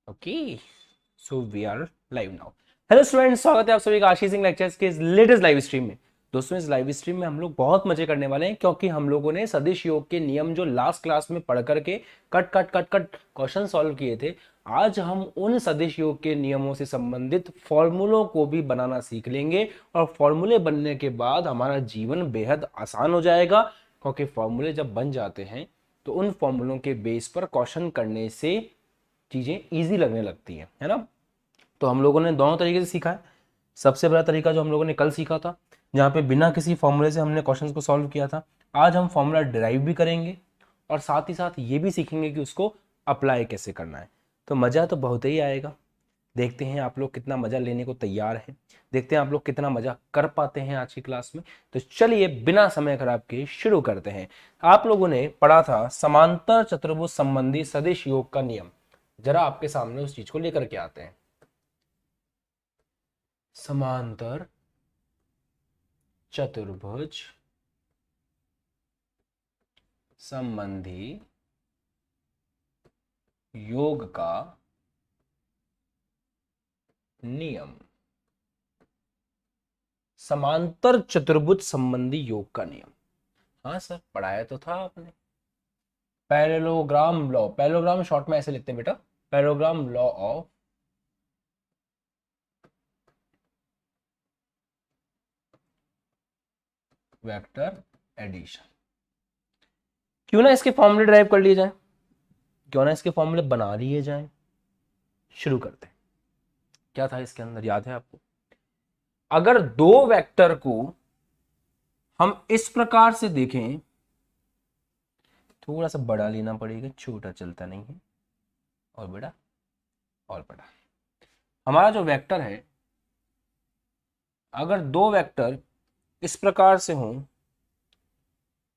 Okay, so we are live now. Hello students, स्वागत है आप सभी का आशीष सिंह लेक्चर्स के इस लेटेस्ट लाइव स्ट्रीम में। दोस्तों, इस लाइव स्ट्रीम में हम लोग बहुत मजे करने वाले हैं, क्योंकि हम लोगों ने सदिश योग के नियम जो लास्ट क्लास में पढ़ करके cut cut cut cut question solve किए थे, आज हम उन सदिश योग के नियमों से संबंधित फॉर्मूलों को भी बनाना सीख लेंगे। और फॉर्मूले बनने के बाद हमारा जीवन बेहद आसान हो जाएगा, क्योंकि फॉर्मूले जब बन जाते हैं तो उन फॉर्मूलों के बेस पर क्वेश्चन करने से चीजें इजी लगने लगती है ना। तो हम लोगों ने दोनों तरीके से सीखा है। सबसे बड़ा तरीका जो हम लोगों ने कल सीखा था, जहाँ पे बिना किसी फॉर्मूले से हमने क्वेश्चंस को सॉल्व किया था। आज हम फॉर्मूला डिराइव भी करेंगे और साथ ही साथ ये भी सीखेंगे कि उसको अप्लाई कैसे करना है। तो मज़ा तो बहुत ही आएगा। देखते हैं आप लोग कितना मज़ा लेने को तैयार हैं, देखते हैं आप लोग कितना मज़ा कर पाते हैं आज की क्लास में। तो चलिए बिना समय खराब के शुरू करते हैं। आप लोगों ने पढ़ा था समांतर चतुर्भुज संबंधी सदिश योग का नियम। जरा आपके सामने उस चीज को लेकर के आते हैं। समांतर चतुर्भुज संबंधी योग का नियम। समांतर चतुर्भुज संबंधी योग का नियम, हाँ सर पढ़ाया तो था आपने। पैरेललोग्राम लॉ, पैरेललोग्राम शॉर्ट में ऐसे लिखते हैं बेटा, parallelogram law of vector addition. क्यों ना इसके फॉर्मूले ड्राइव कर लिए जाए, क्यों ना इसके फॉर्मूले बना लिए जाए। शुरू करते हैं। क्या था इसके अंदर, याद है आपको? अगर दो वेक्टर को हम इस प्रकार से देखें, थोड़ा सा बड़ा लेना पड़ेगा, छोटा चलता नहीं है, और बड़ा और बड़ा। हमारा जो वेक्टर है, अगर दो वेक्टर इस प्रकार से हों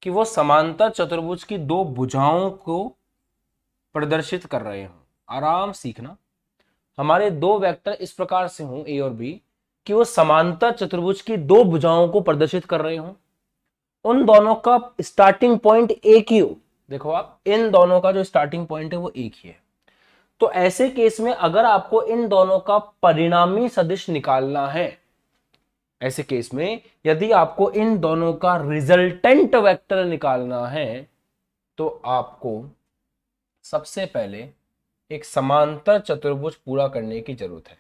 कि वो समांतर चतुर्भुज की दो भुजाओं को प्रदर्शित कर रहे हों, आराम सीखना। हमारे दो वेक्टर इस प्रकार से हों ए और बी कि वो समांतर चतुर्भुज की दो भुजाओं को प्रदर्शित कर रहे हों, उन दोनों का स्टार्टिंग पॉइंट एक ही हो। देखो आप, इन दोनों का जो स्टार्टिंग पॉइंट है वो एक ही है। तो ऐसे केस में अगर आपको इन दोनों का परिणामी सदिश निकालना है, ऐसे केस में यदि आपको इन दोनों का रिजल्टेंट वेक्टर निकालना है, तो आपको सबसे पहले एक समांतर चतुर्भुज पूरा करने की जरूरत है।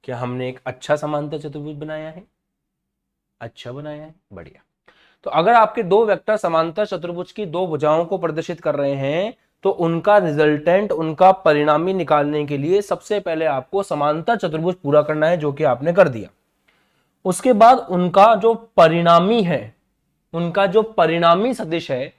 क्या हमने एक अच्छा समांतर चतुर्भुज बनाया है? अच्छा बनाया है, बढ़िया। तो अगर आपके दो वेक्टर समांतर चतुर्भुज की दो भुजाओं को प्रदर्शित कर रहे हैं, तो उनका रिजल्टेंट, उनका परिणामी निकालने के लिए सबसे पहले आपको समांतर चतुर्भुज पूरा करना है, जो कि आपने कर दिया। उसके बाद उनका जो परिणामी है, उनका जो परिणामी सदिश है,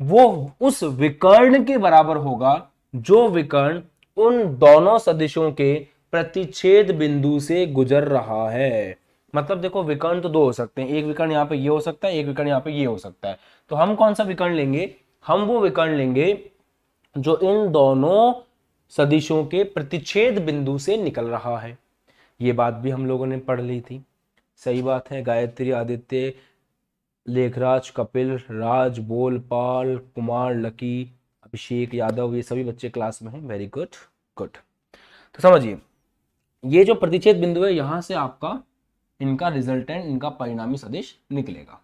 वो उस विकर्ण के बराबर होगा जो विकर्ण उन दोनों सदिशों के प्रतिच्छेद बिंदु से गुजर रहा है। मतलब देखो, विकर्ण तो दो हो सकते हैं, एक विकर्ण यहां पे ये हो सकता है, एक विकर्ण यहां पे ये हो सकता है। तो हम कौन सा विकर्ण लेंगे? हम वो विकर्ण लेंगे जो इन दोनों सदिशों के प्रतिच्छेद बिंदु से निकल रहा है। ये बात भी हम लोगों ने पढ़ ली थी। सही बात है। गायत्री, आदित्य, लेखराज, कपिल, राज, बोलपाल, कुमार, लकी, अभिषेक यादव, ये सभी बच्चे क्लास में हैं। Very good, good. तो समझिए, ये जो प्रतिच्छेद बिंदु है, यहां से आपका इनका रिजल्टेंट, इनका परिणामी सदिश निकलेगा।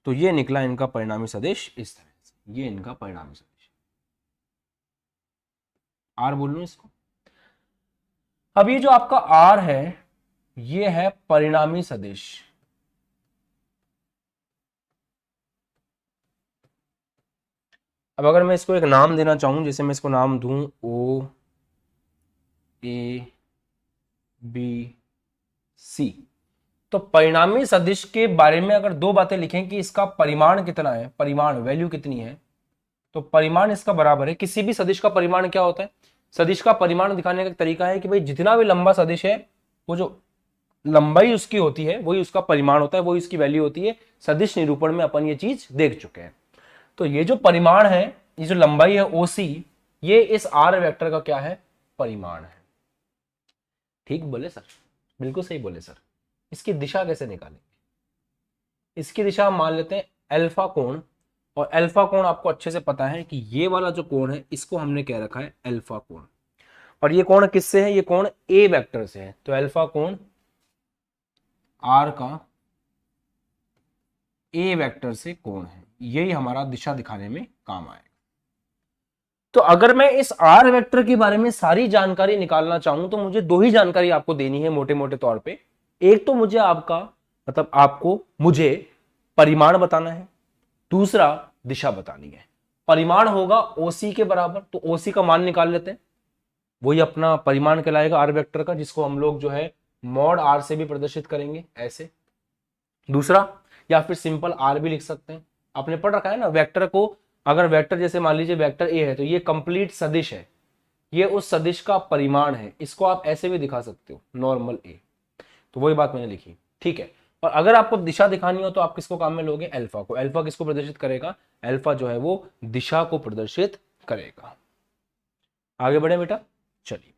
तो ये निकला इनका परिणामी सदिश इस तरह से, ये इनका परिणामी सदिश। आर बोल लूं इसको। अब ये जो आपका आर है, ये है परिणामी सदिश। अब अगर मैं इसको एक नाम देना चाहूं, जैसे मैं इसको नाम दूं ओ ए बी सी, तो परिणामी सदिश के बारे में अगर दो बातें लिखें कि इसका परिमाण कितना है, परिमाण वैल्यू कितनी है, तो परिमाण इसका बराबर है। किसी भी सदिश का परिमाण क्या होता है? सदिश का परिमाण दिखाने का तरीका है कि भाई जितना भी लंबा सदिश है, वो जो लंबाई उसकी होती है वही उसका परिमाण होता है, वही उसकी वैल्यू होती है। सदिश निरूपण में अपन ये चीज देख चुके हैं। तो ये जो परिमाण है, ये जो लंबाई है ओसी, ये इस आर वेक्टर का क्या है? परिमाण है। ठीक बोले सर, बिल्कुल सही बोले सर। इसकी दिशा कैसे निकालेंगे? इसकी दिशा हम मान लेते हैं अल्फा कोण और अल्फा कोण आपको अच्छे से पता है कि ये वाला जो कोण है इसको हमने कह रखा है अल्फा कोण। और ये कोण किससे है? ये कोण ए वेक्टर से है। तो अल्फा कोण आर का ए वेक्टर से कोण है, यही हमारा दिशा दिखाने में काम आएगा। तो अगर मैं इस आर वेक्टर के बारे में सारी जानकारी निकालना चाहूं तो मुझे दो ही जानकारी आपको देनी है मोटे मोटे तौर पे। एक तो मुझे आपको मुझे परिमाण बताना है, दूसरा दिशा बतानी है। परिमाण होगा ओसी के बराबर, तो ओसी का मान निकाल लेते हैं, वही अपना परिमाण कहलाएगा आर वेक्टर का, जिसको हम लोग जो है मॉड आर से भी प्रदर्शित करेंगे ऐसे। दूसरा, या फिर सिंपल आर भी लिख सकते हैं। आपने पढ़ रखा है ना वेक्टर को, अगर वेक्टर जैसे मान लीजिए वेक्टर ए है तो ये कंप्लीट सदिश है, ये उस सदिश का परिमाण है। इसको आप ऐसे भी दिखा सकते हो, नॉर्मल ए। तो वही बात मैंने लिखी, ठीक है। और अगर आपको दिशा दिखानी हो तो आप किसको काम में लोगे? अल्फा को। अल्फा किसको प्रदर्शित करेगा? अल्फा जो है वो दिशा को प्रदर्शित करेगा। आगे बढ़े बेटा, चलिए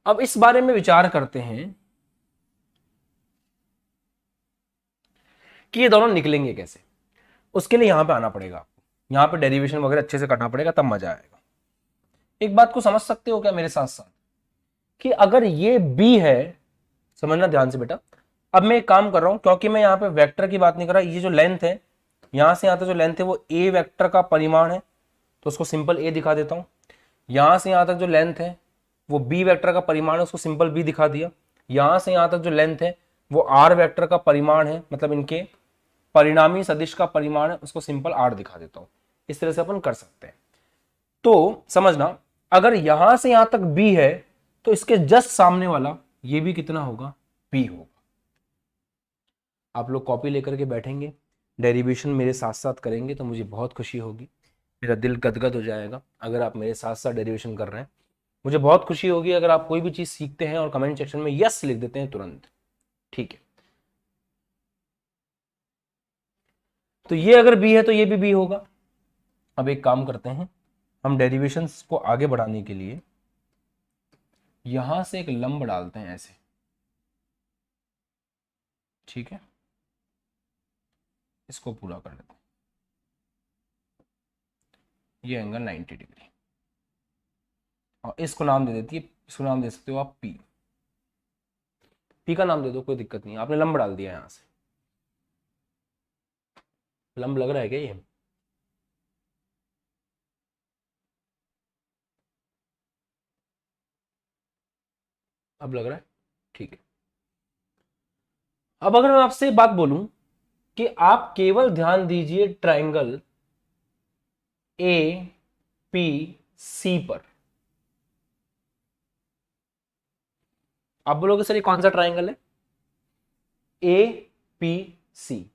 अब इस बारे में विचार करते हैं कि ये दोनों निकलेंगे कैसे। उसके लिए यहां पे आना पड़ेगा आपको, यहां पे डेरिवेशन वगैरह अच्छे से करना पड़ेगा, तब मजा आएगा। एक बात को समझ सकते हो क्या मेरे साथ साथ, कि अगर ये बी है, समझना ध्यान से बेटा। अब मैं एक काम कर रहा हूं, क्योंकि मैं यहाँ पे वेक्टर की बात नहीं कर रहा, ये जो लेंथ है यहां से यहां तक जो लेंथ है वो ए वेक्टर का परिमाण है, तो उसको सिंपल ए दिखा देता हूं। यहां से यहां तक जो लेंथ है वो बी वेक्टर का परिमाण है, उसको सिंपल बी दिखा दिया। यहां से यहां तक जो लेंथ है वो आर वेक्टर का परिमाण है, मतलब इनके परिणामी सदिश का परिमाण है, उसको सिंपल आर दिखा देता हूं। इस तरह से अपन कर सकते हैं। तो समझना, अगर यहां से यहां तक बी है तो इसके जस्ट सामने वाला ये भी कितना होगा? बी होगा। आप लोग कॉपी लेकर के बैठेंगे, डेरिवेशन मेरे साथ साथ करेंगे तो मुझे बहुत खुशी होगी, मेरा दिल गदगद हो जाएगा अगर आप मेरे साथ साथ डेरिवेशन कर रहे हैं। मुझे बहुत खुशी होगी अगर आप कोई भी चीज सीखते हैं और कमेंट सेक्शन में यस लिख देते हैं तुरंत, ठीक है। तो ये अगर बी है तो ये भी बी होगा। अब एक काम करते हैं, हम डेरिवेशंस को आगे बढ़ाने के लिए यहां से एक लंब डालते हैं ऐसे, ठीक है। इसको पूरा कर लेते हैं, ये एंगल 90 डिग्री, और इसको नाम दे देती है, इसको नाम दे सकते हो आप पी। पी का नाम दे दो, कोई दिक्कत नहीं, आपने लंब डाल दिया यहां से। लंब लग रहा है क्या ये? अब लग रहा है, ठीक है। अब अगर मैं आपसे बात बोलूं कि आप केवल ध्यान दीजिए ट्राइंगल ए पी सी पर, आप बोलोगे सर ये कौन सा ट्राइंगल है? ए पी सी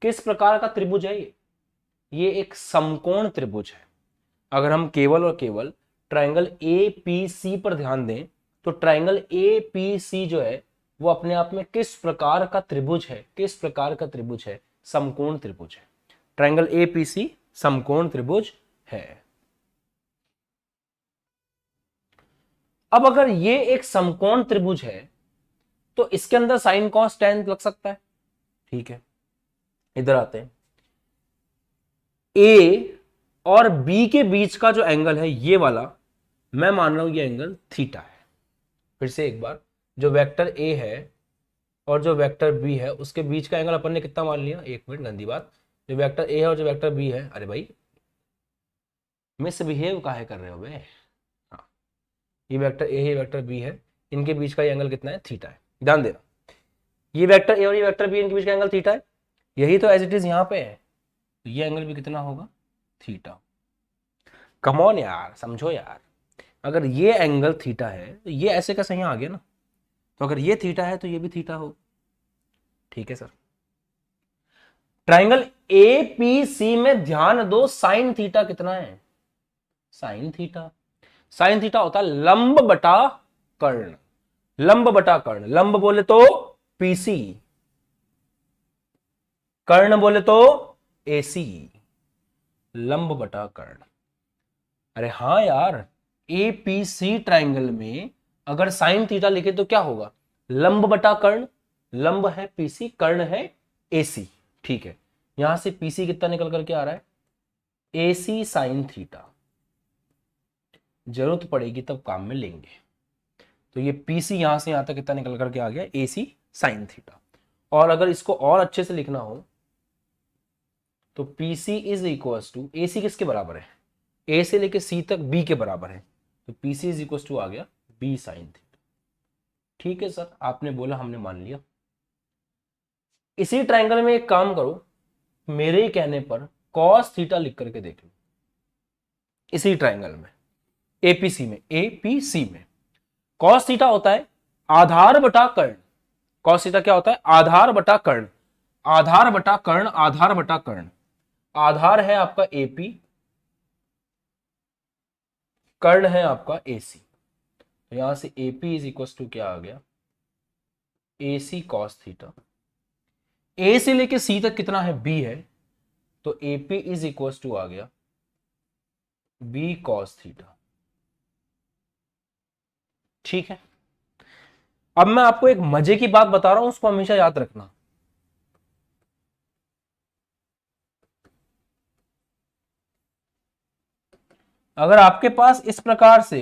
किस प्रकार का त्रिभुज है ये एक समकोण त्रिभुज है। अगर हम केवल और केवल ट्राइंगल ए पी सी पर ध्यान दें तो ट्राइंगल ए पी सी जो है वो अपने आप में किस प्रकार का त्रिभुज है? किस प्रकार का त्रिभुज है? समकोण त्रिभुज है। ट्राइंगल ए पी सी समकोण त्रिभुज है। अब अगर ये एक समकोण त्रिभुज है तो इसके अंदर साइन कॉस टेन लग सकता है, ठीक है। इधर आते हैं, ए और बी के बीच का जो एंगल है ये वाला, मैं मान रहा हूं ये एंगल थीटा है। फिर से एक बार, जो वेक्टर ए है और जो वेक्टर बी है उसके बीच का एंगल अपन ने कितना मान लिया? एक मिनट, गंदी बात। जो वेक्टर ए है और जो वेक्टर बी है, अरे भाई मिसबिहेव काहे कर रहे हो बे? हाँ, ये वेक्टर ए है, वेक्टर बी है, इनके बीच का एंगल कितना है? थीटा है। ध्यान देना, ये वेक्टर ए और ये वेक्टर बी, इनके बीच का एंगल थीटा है। यही तो एज इट इज यहां पे है, तो ये एंगल भी कितना होगा? थीटा। कम ऑन यार, समझो यार, अगर ये एंगल थीटा है तो ये ऐसे कैसे यहाँ आ गया ना, तो अगर ये थीटा है तो ये भी थीटा हो, ठीक है sir. Triangle A P C में ध्यान दो, साइन थीटा कितना है? Sign theta. साइन थीटा होता है लंब बटा कर्ण। लंब बटा कर्ण, लंब बोले तो पीसी, कर्ण बोले तो एसी। लंब बटा कर्ण। अरे हाँ यार, ए पी सी ट्राइंगल में अगर साइन थीटा लिखे तो क्या होगा? लंब बटा कर्ण। लंब है पीसी, कर्ण है एसी। ठीक है, यहां से पीसी कितना निकल करके आ रहा है, AC साइन थीटा, जरूरत पड़ेगी तब काम में लेंगे। तो ये PC यहां से यहां तक कितना निकल करके आ गया, AC साइन थीटा। और अगर इसको और अच्छे से लिखना हो तो PC is equal to, AC किसके बराबर है, A से लेके C तक B के बराबर है, तो PC इज इक्वल टू आ गया B साइन थीटा। ठीक है सर, आपने बोला, हमने मान लिया। इसी ट्रायंगल में एक काम करो, मेरे ही कहने पर कॉस थीटा लिख करके देख लो। इसी ट्रायंगल में APC में कॉस थीटा होता है आधार बटा कर्ण। कॉस थीटा क्या होता है, आधार बटा कर्ण, आधार बटा कर्ण, आधार बटा कर्ण। आधार है आपका AP, कर्ण है आपका AC। तो यहां से AP इज इक्वल टू क्या आ गया, AC कॉस थीटा। A से लेके C तक कितना है, B है, तो AP इज इक्वल टू आ गया B कॉस थीटा। ठीक है, अब मैं आपको एक मजे की बात बता रहा हूं, उसको हमेशा याद रखना। अगर आपके पास इस प्रकार से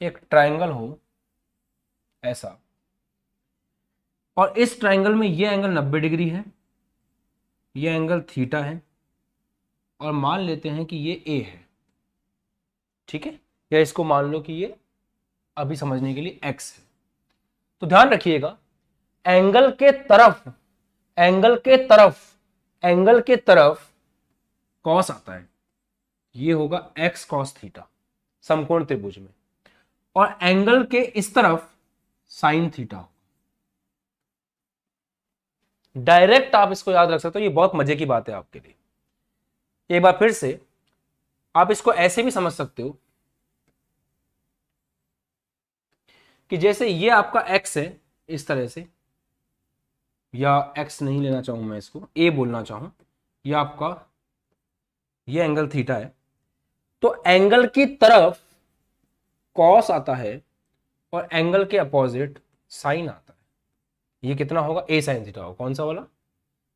एक ट्रायंगल हो ऐसा, और इस ट्रायंगल में ये एंगल 90 डिग्री है, ये एंगल थीटा है, और मान लेते हैं कि ये A है, ठीक है, या इसको मान लो कि ये अभी समझने के लिए X है। तो ध्यान रखिएगा, एंगल के तरफ, एंगल के तरफ, एंगल के तरफ कॉस आता है, ये होगा X कॉस थीटा समकोण त्रिभुज में, और एंगल के इस तरफ साइन थीटा। डायरेक्ट आप इसको याद रख सकते हो, ये बहुत मजे की बात है आपके लिए। एक बार फिर से आप इसको ऐसे भी समझ सकते हो कि जैसे ये आपका X है इस तरह से, या X नहीं लेना चाहूं मैं, इसको A बोलना चाहूं, ये आपका ये एंगल थीटा है, तो एंगल की तरफ कॉस आता है और एंगल के अपोजिट साइन आता है। ये कितना होगा, A साइन थीटा होगा। कौन सा वाला,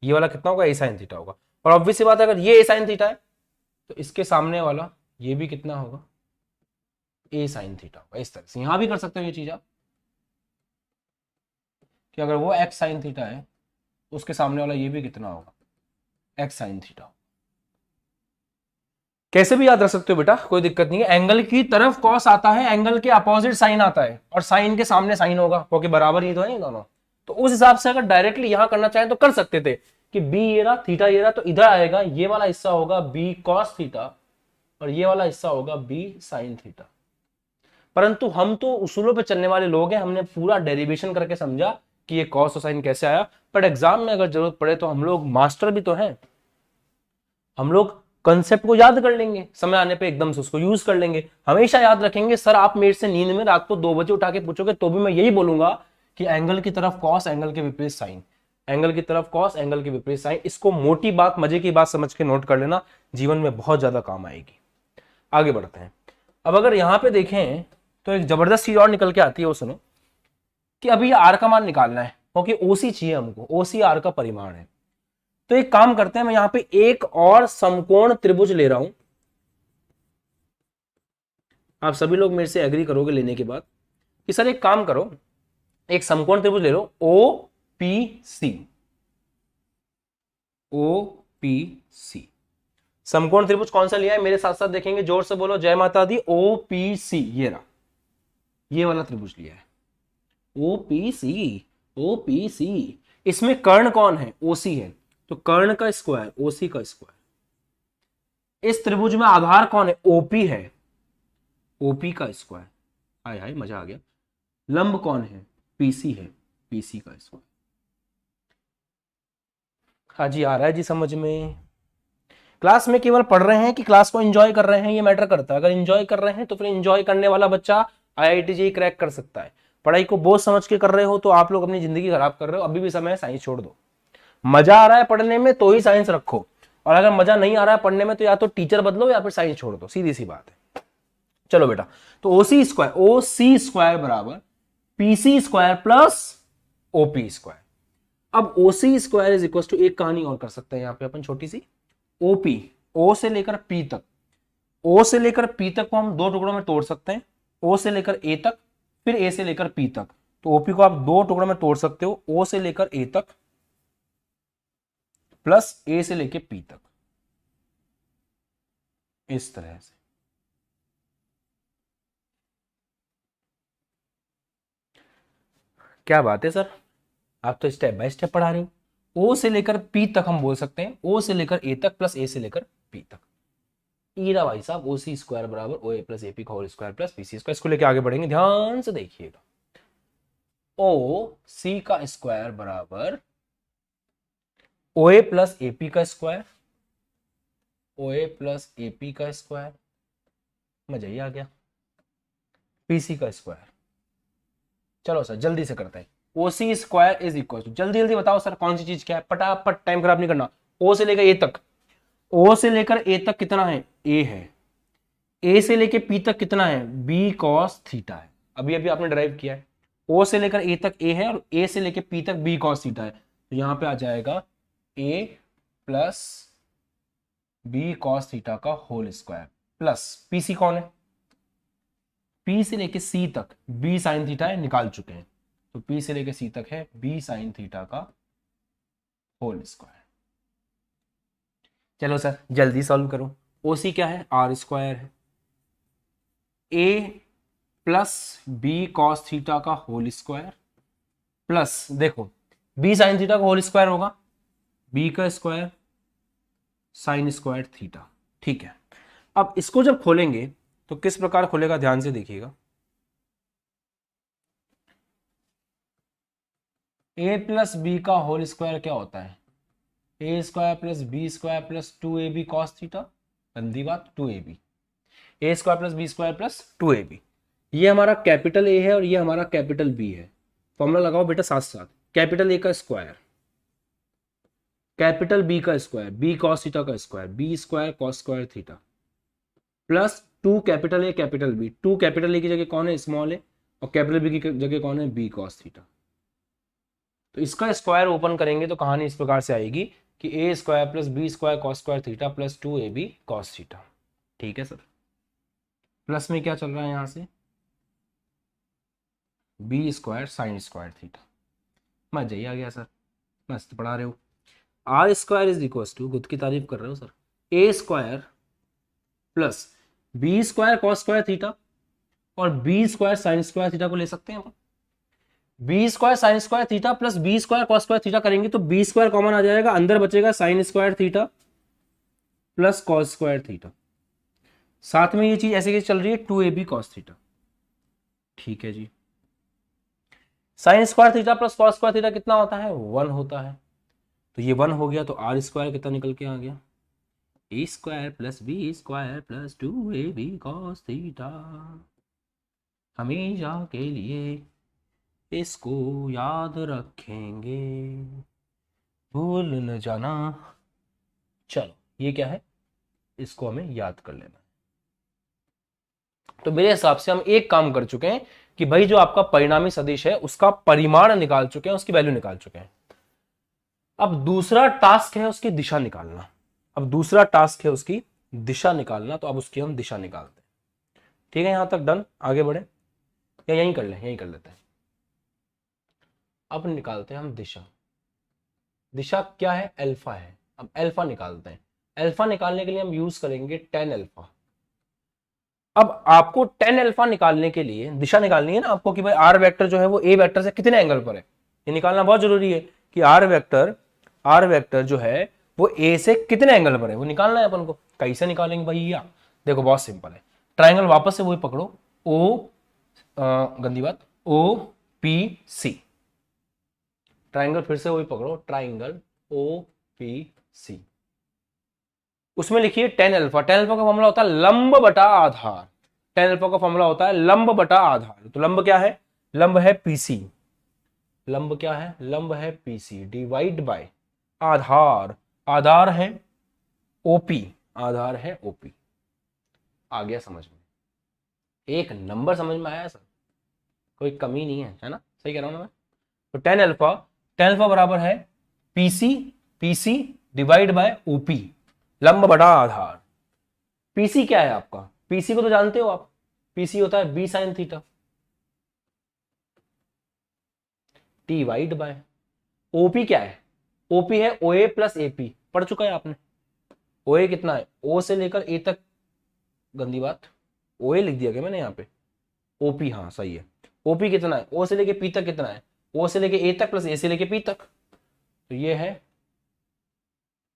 ये वाला कितना होगा, A साइन थीटा होगा। और ऑब्वियस सी बात है, अगर ये A साइन थीटा है तो इसके सामने वाला ये भी कितना होगा, A साइन थीटा होगा। इस तरह से यहां भी कर सकते हो ये चीज आप, कि अगर वो X साइन थीटा है उसके सामने वाला ये भी कितना होगा, X साइन थीटा। कैसे भी याद रख सकते हो बेटा, कोई दिक्कत नहीं है। एंगल की तरफ कॉस आता है, एंगल के अपोजिट साइन आता है, और साइन के सामने साइन होगा, क्योंकि बराबर ही तो है दोनों। तो उस हिसाब से अगर डायरेक्टली यहां करना चाहें तो कर सकते थे कि B ये रहा, थीटा ये रहा, तो इधर आएगा ये वाला हिस्सा होगा B कॉस थीटा, और ये वाला हिस्सा होगा B साइन थीटा। परंतु हम तो उसूलों पे चलने वाले लोग हैं, हमने पूरा डेरिवेशन करके समझा कि ये कॉस और साइन कैसे आया। पर एग्जाम में अगर जरूरत पड़े तो हम लोग मास्टर भी तो हैं, हम लोग कंसेप्ट को याद कर लेंगे, समय आने पे एकदम से उसको यूज कर लेंगे, हमेशा याद रखेंगे। सर आप मेरे से नींद में रात को 2 बजे उठा के पूछोगे तो भी मैं यही बोलूंगा कि एंगल की तरफ कॉस, एंगल के विपरीत साइन, एंगल की तरफ कॉस, एंगल के विपरीत साइन। इसको मोटी बात, मजे की बात समझ के नोट कर लेना, जीवन में बहुत ज्यादा काम आएगी। आगे बढ़ते हैं। अब अगर यहां पे देखें तो एक जबरदस्त चीज और निकल के आती है, वो सुनो, कि अभी ये आर का मान निकालना है, क्योंकि ओसी चाहिए हमको, ओसी आर का परिमाण है। तो एक काम करते हैं, मैं यहां पे एक और समकोण त्रिभुज ले रहा हूं, आप सभी लोग मेरे से एग्री करोगे लेने के बाद कि सर एक काम करो, एक समकोण त्रिभुज ले लो OPC, OPC समकोण त्रिभुज कौन सा लिया है, मेरे साथ साथ देखेंगे, जोर से बोलो जय माता दी। OPC ये रहा, ये वाला त्रिभुज लिया है OPC, OPC। इसमें कर्ण कौन है, OC है, तो कर्ण का स्क्वायर OC का स्क्वायर। इस त्रिभुज में आधार कौन है, OP है, OP का स्क्वायर। हाय हाय मजा आ गया। लंब कौन है, PC है, PC का स्क्वायर। हाँ जी, आ रहा है जी समझ में। क्लास में केवल पढ़ रहे हैं कि क्लास को एंजॉय कर रहे हैं, ये मैटर करता है। अगर एंजॉय कर रहे हैं तो फिर एंजॉय करने वाला बच्चा IIT JEE क्रैक कर सकता है। पढ़ाई को बोझ समझ के कर रहे हो तो आप लोग अपनी जिंदगी खराब कर रहे हो। अभी भी समय है, साइंस छोड़ दो। मजा आ रहा है पढ़ने में तो ही साइंस रखो, और अगर मजा नहीं आ रहा है पढ़ने में तो या तो टीचर बदलो या फिर साइंस छोड़ दो, सीधी सी बात है। चलो बेटा, तो OC स्क्वायर बराबर PC square plus OP square. अब ओसी स्क्वायर इज इक्वल टू, एक कहानी और कर सकते हैं यहां पे अपन छोटी सी, ओपी, ओ से लेकर पी तक, ओ से लेकर पी तक को हम दो टुकड़ों में तोड़ सकते हैं, ओ से लेकर ए तक, फिर ए से लेकर पी तक। तो ओपी को आप दो टुकड़ों में तोड़ सकते हो, ओ से लेकर ए तक प्लस ए से लेकर पी तक, इस तरह से। क्या बात है सर, आप तो स्टेप बाय स्टेप पढ़ा रहे हो। ओ से लेकर पी तक हम बोल सकते हैं ओ से लेकर ए तक प्लस ए से लेकर पी तक। ईरा भाई साहब, ओ सी स्क्वायर बराबर O A plus A P का whole square plus P C square. इसको लेके आगे बढ़ेंगे, ध्यान से देखिएगा। ओ सी का स्क्वायर बराबर O A plus A P का square, O A plus A P का स्क्वायर, मजा ही आ गया, पीसी का स्क्वायर। चलो सर जल्दी से करते हैं। ओ C square is equal to, जल्दी जल्दी बताओ सर कौन सी चीज क्या है, फटाफट, टाइम खराब नहीं करना। ओ से लेकर ए तक, ओ से लेकर ए तक कितना है, ए है। ए से लेकर पी तक कितना है, बी कॉस थीटा है। अभी अभी आपने ड्राइव किया है। ओ से लेकर ए तक ए है और ए से लेकर पी तक बी कॉस थीटा है। तो यहां पे आ जाएगा ए प्लस बी कॉस थीटा का होल स्क्वायर प्लस पीसी कौन है, पी से लेके सी तक बी साइन थीटा है, निकाल चुके हैं। तो पी से लेके सी तक है बी साइन थीटा का होल स्क्वायर। चलो सर जल्दी सॉल्व करो। ओसी क्या है, आर स्क्वायर है, A plus B cos theta का होल स्क्वायर प्लस, देखो बी साइन थीटा का होल स्क्वायर होगा बी का स्क्वायर साइन स्क्वायर थीटा। ठीक है, अब इसको जब खोलेंगे तो किस प्रकार खुलेगा, ध्यान से देखिएगा। ए प्लस बी का होल स्क्वायर क्या होता है, A square plus B square plus 2ab cos theta, गंदी बात, 2ab, A square plus B square plus 2ab। ये हमारा कैपिटल ए है और ये हमारा कैपिटल बी है। फॉर्मूला लगाओ बेटा साथ साथ, कैपिटल ए का स्क्वायर, कैपिटल बी का स्क्वायर, बी कॉस थीटा का square, B square cos square theta plus 2 capital A capital B, 2 capital A की जगह कौन है, स्मॉल ए, और कैपिटल बी की जगह कौन है, बी कॉस थीटा। तो इसका स्क्वायर ओपन करेंगे तो कहानी इस प्रकार से आएगी कि A square plus B square cos square theta plus 2ab cos theta. ठीक है सर, प्लस में क्या चल रहा है यहां से, B square sine square theta. मजा ही आ गया सर, मस्त पढ़ा रहे हो। R square is equal to, खुद की तारीफ कर रहे हो sir, A square plus B square cos square theta और B square sine square theta को ले सकते हैं अपन। B square sine square theta plus B square cos square theta करेंगे तो बी स्क्वायर कॉमन आ जाएगा, अंदर बचेगा sign square theta plus cos square theta. साथ में ये चीज ऐसे कैसे चल रही है, 2ab कॉस थीटा। ठीक है जी, sine square theta plus cos square theta कितना होता है, 1 होता है। तो ये 1 हो गया तो आर स्क्वायर कितना निकल के आ गया, A square plus B square plus 2ab cos theta. हमेशा के लिए इसको याद रखेंगे, भूल न जाना। चलो ये क्या है, इसको हमें याद कर लेना। तो मेरे हिसाब से हम एक काम कर चुके हैं कि भाई जो आपका परिणामी सदिश है उसका परिमाण निकाल चुके हैं, उसकी वैल्यू निकाल चुके हैं। अब दूसरा टास्क है उसकी दिशा निकालना, अब दूसरा टास्क है उसकी दिशा निकालना। तो अब उसकी हम दिशा निकालते हैं। ठीक है, यहां तक डन, आगे बढ़े या यहीं कर लें, यहीं कर लेते हैं। अब निकालते हैं हम दिशा। दिशा क्या है, अल्फा है। अब अल्फा निकालते हैं। अल्फा निकालने के लिए हम यूज करेंगे tan अल्फा। अब आपको tan अल्फा निकालने के लिए दिशा निकालनी है ना आपको कि भाई आर वेक्टर जो है वो ए वेक्टर से कितने एंगल पर है, ये निकालना बहुत जरूरी है कि आर वेक्टर जो है वो ए से कितने एंगल पर है, वो निकालना है अपन को। कैसे निकालेंगे भैया, देखो बहुत सिंपल है। ट्राइंगल वापस से वही पकड़ो, ओ गंदी बात, ओ पी सी, ट्राइंगल फिर से वही पकड़ो, ट्राइंगल ओ पी सी। उसमें लिखिए tan अल्फा। tan अल्फा का फॉर्मूला होता है लंब बटा आधार। tan अल्फा का फॉर्मूला होता है लंब बटा आधार। तो लंब क्या है, लंब है पीसी, लंब क्या है, लंब है पीसी डिवाइड बाय आधार, आधार है ओपी, आधार है ओपी। आ गया समझ में, एक नंबर समझ में आया सर, कोई कमी नहीं है ना, सही कह रहा हूं ना मैं। तो टेन अल्फा बराबर है पीसी डिवाइड बाय ओपी, लंब बटा आधार। पीसी क्या है आपका, पीसी को तो जानते हो आप, पीसी होता है B sine theta divide by OP क्या है, ओपी है ओए प्लस एपी, पढ़ चुका है आपने। ओए कितना है, ओ से लेकर ए तक, गंदी बात, ओए लिख दिया क्या मैंने यहाँ पे, ओपी, हाँ सही है। ओपी कितना है, ओ से लेके पी तक कितना है, ओ से लेके ए तक प्लस ए से लेके पी तक, तो ये है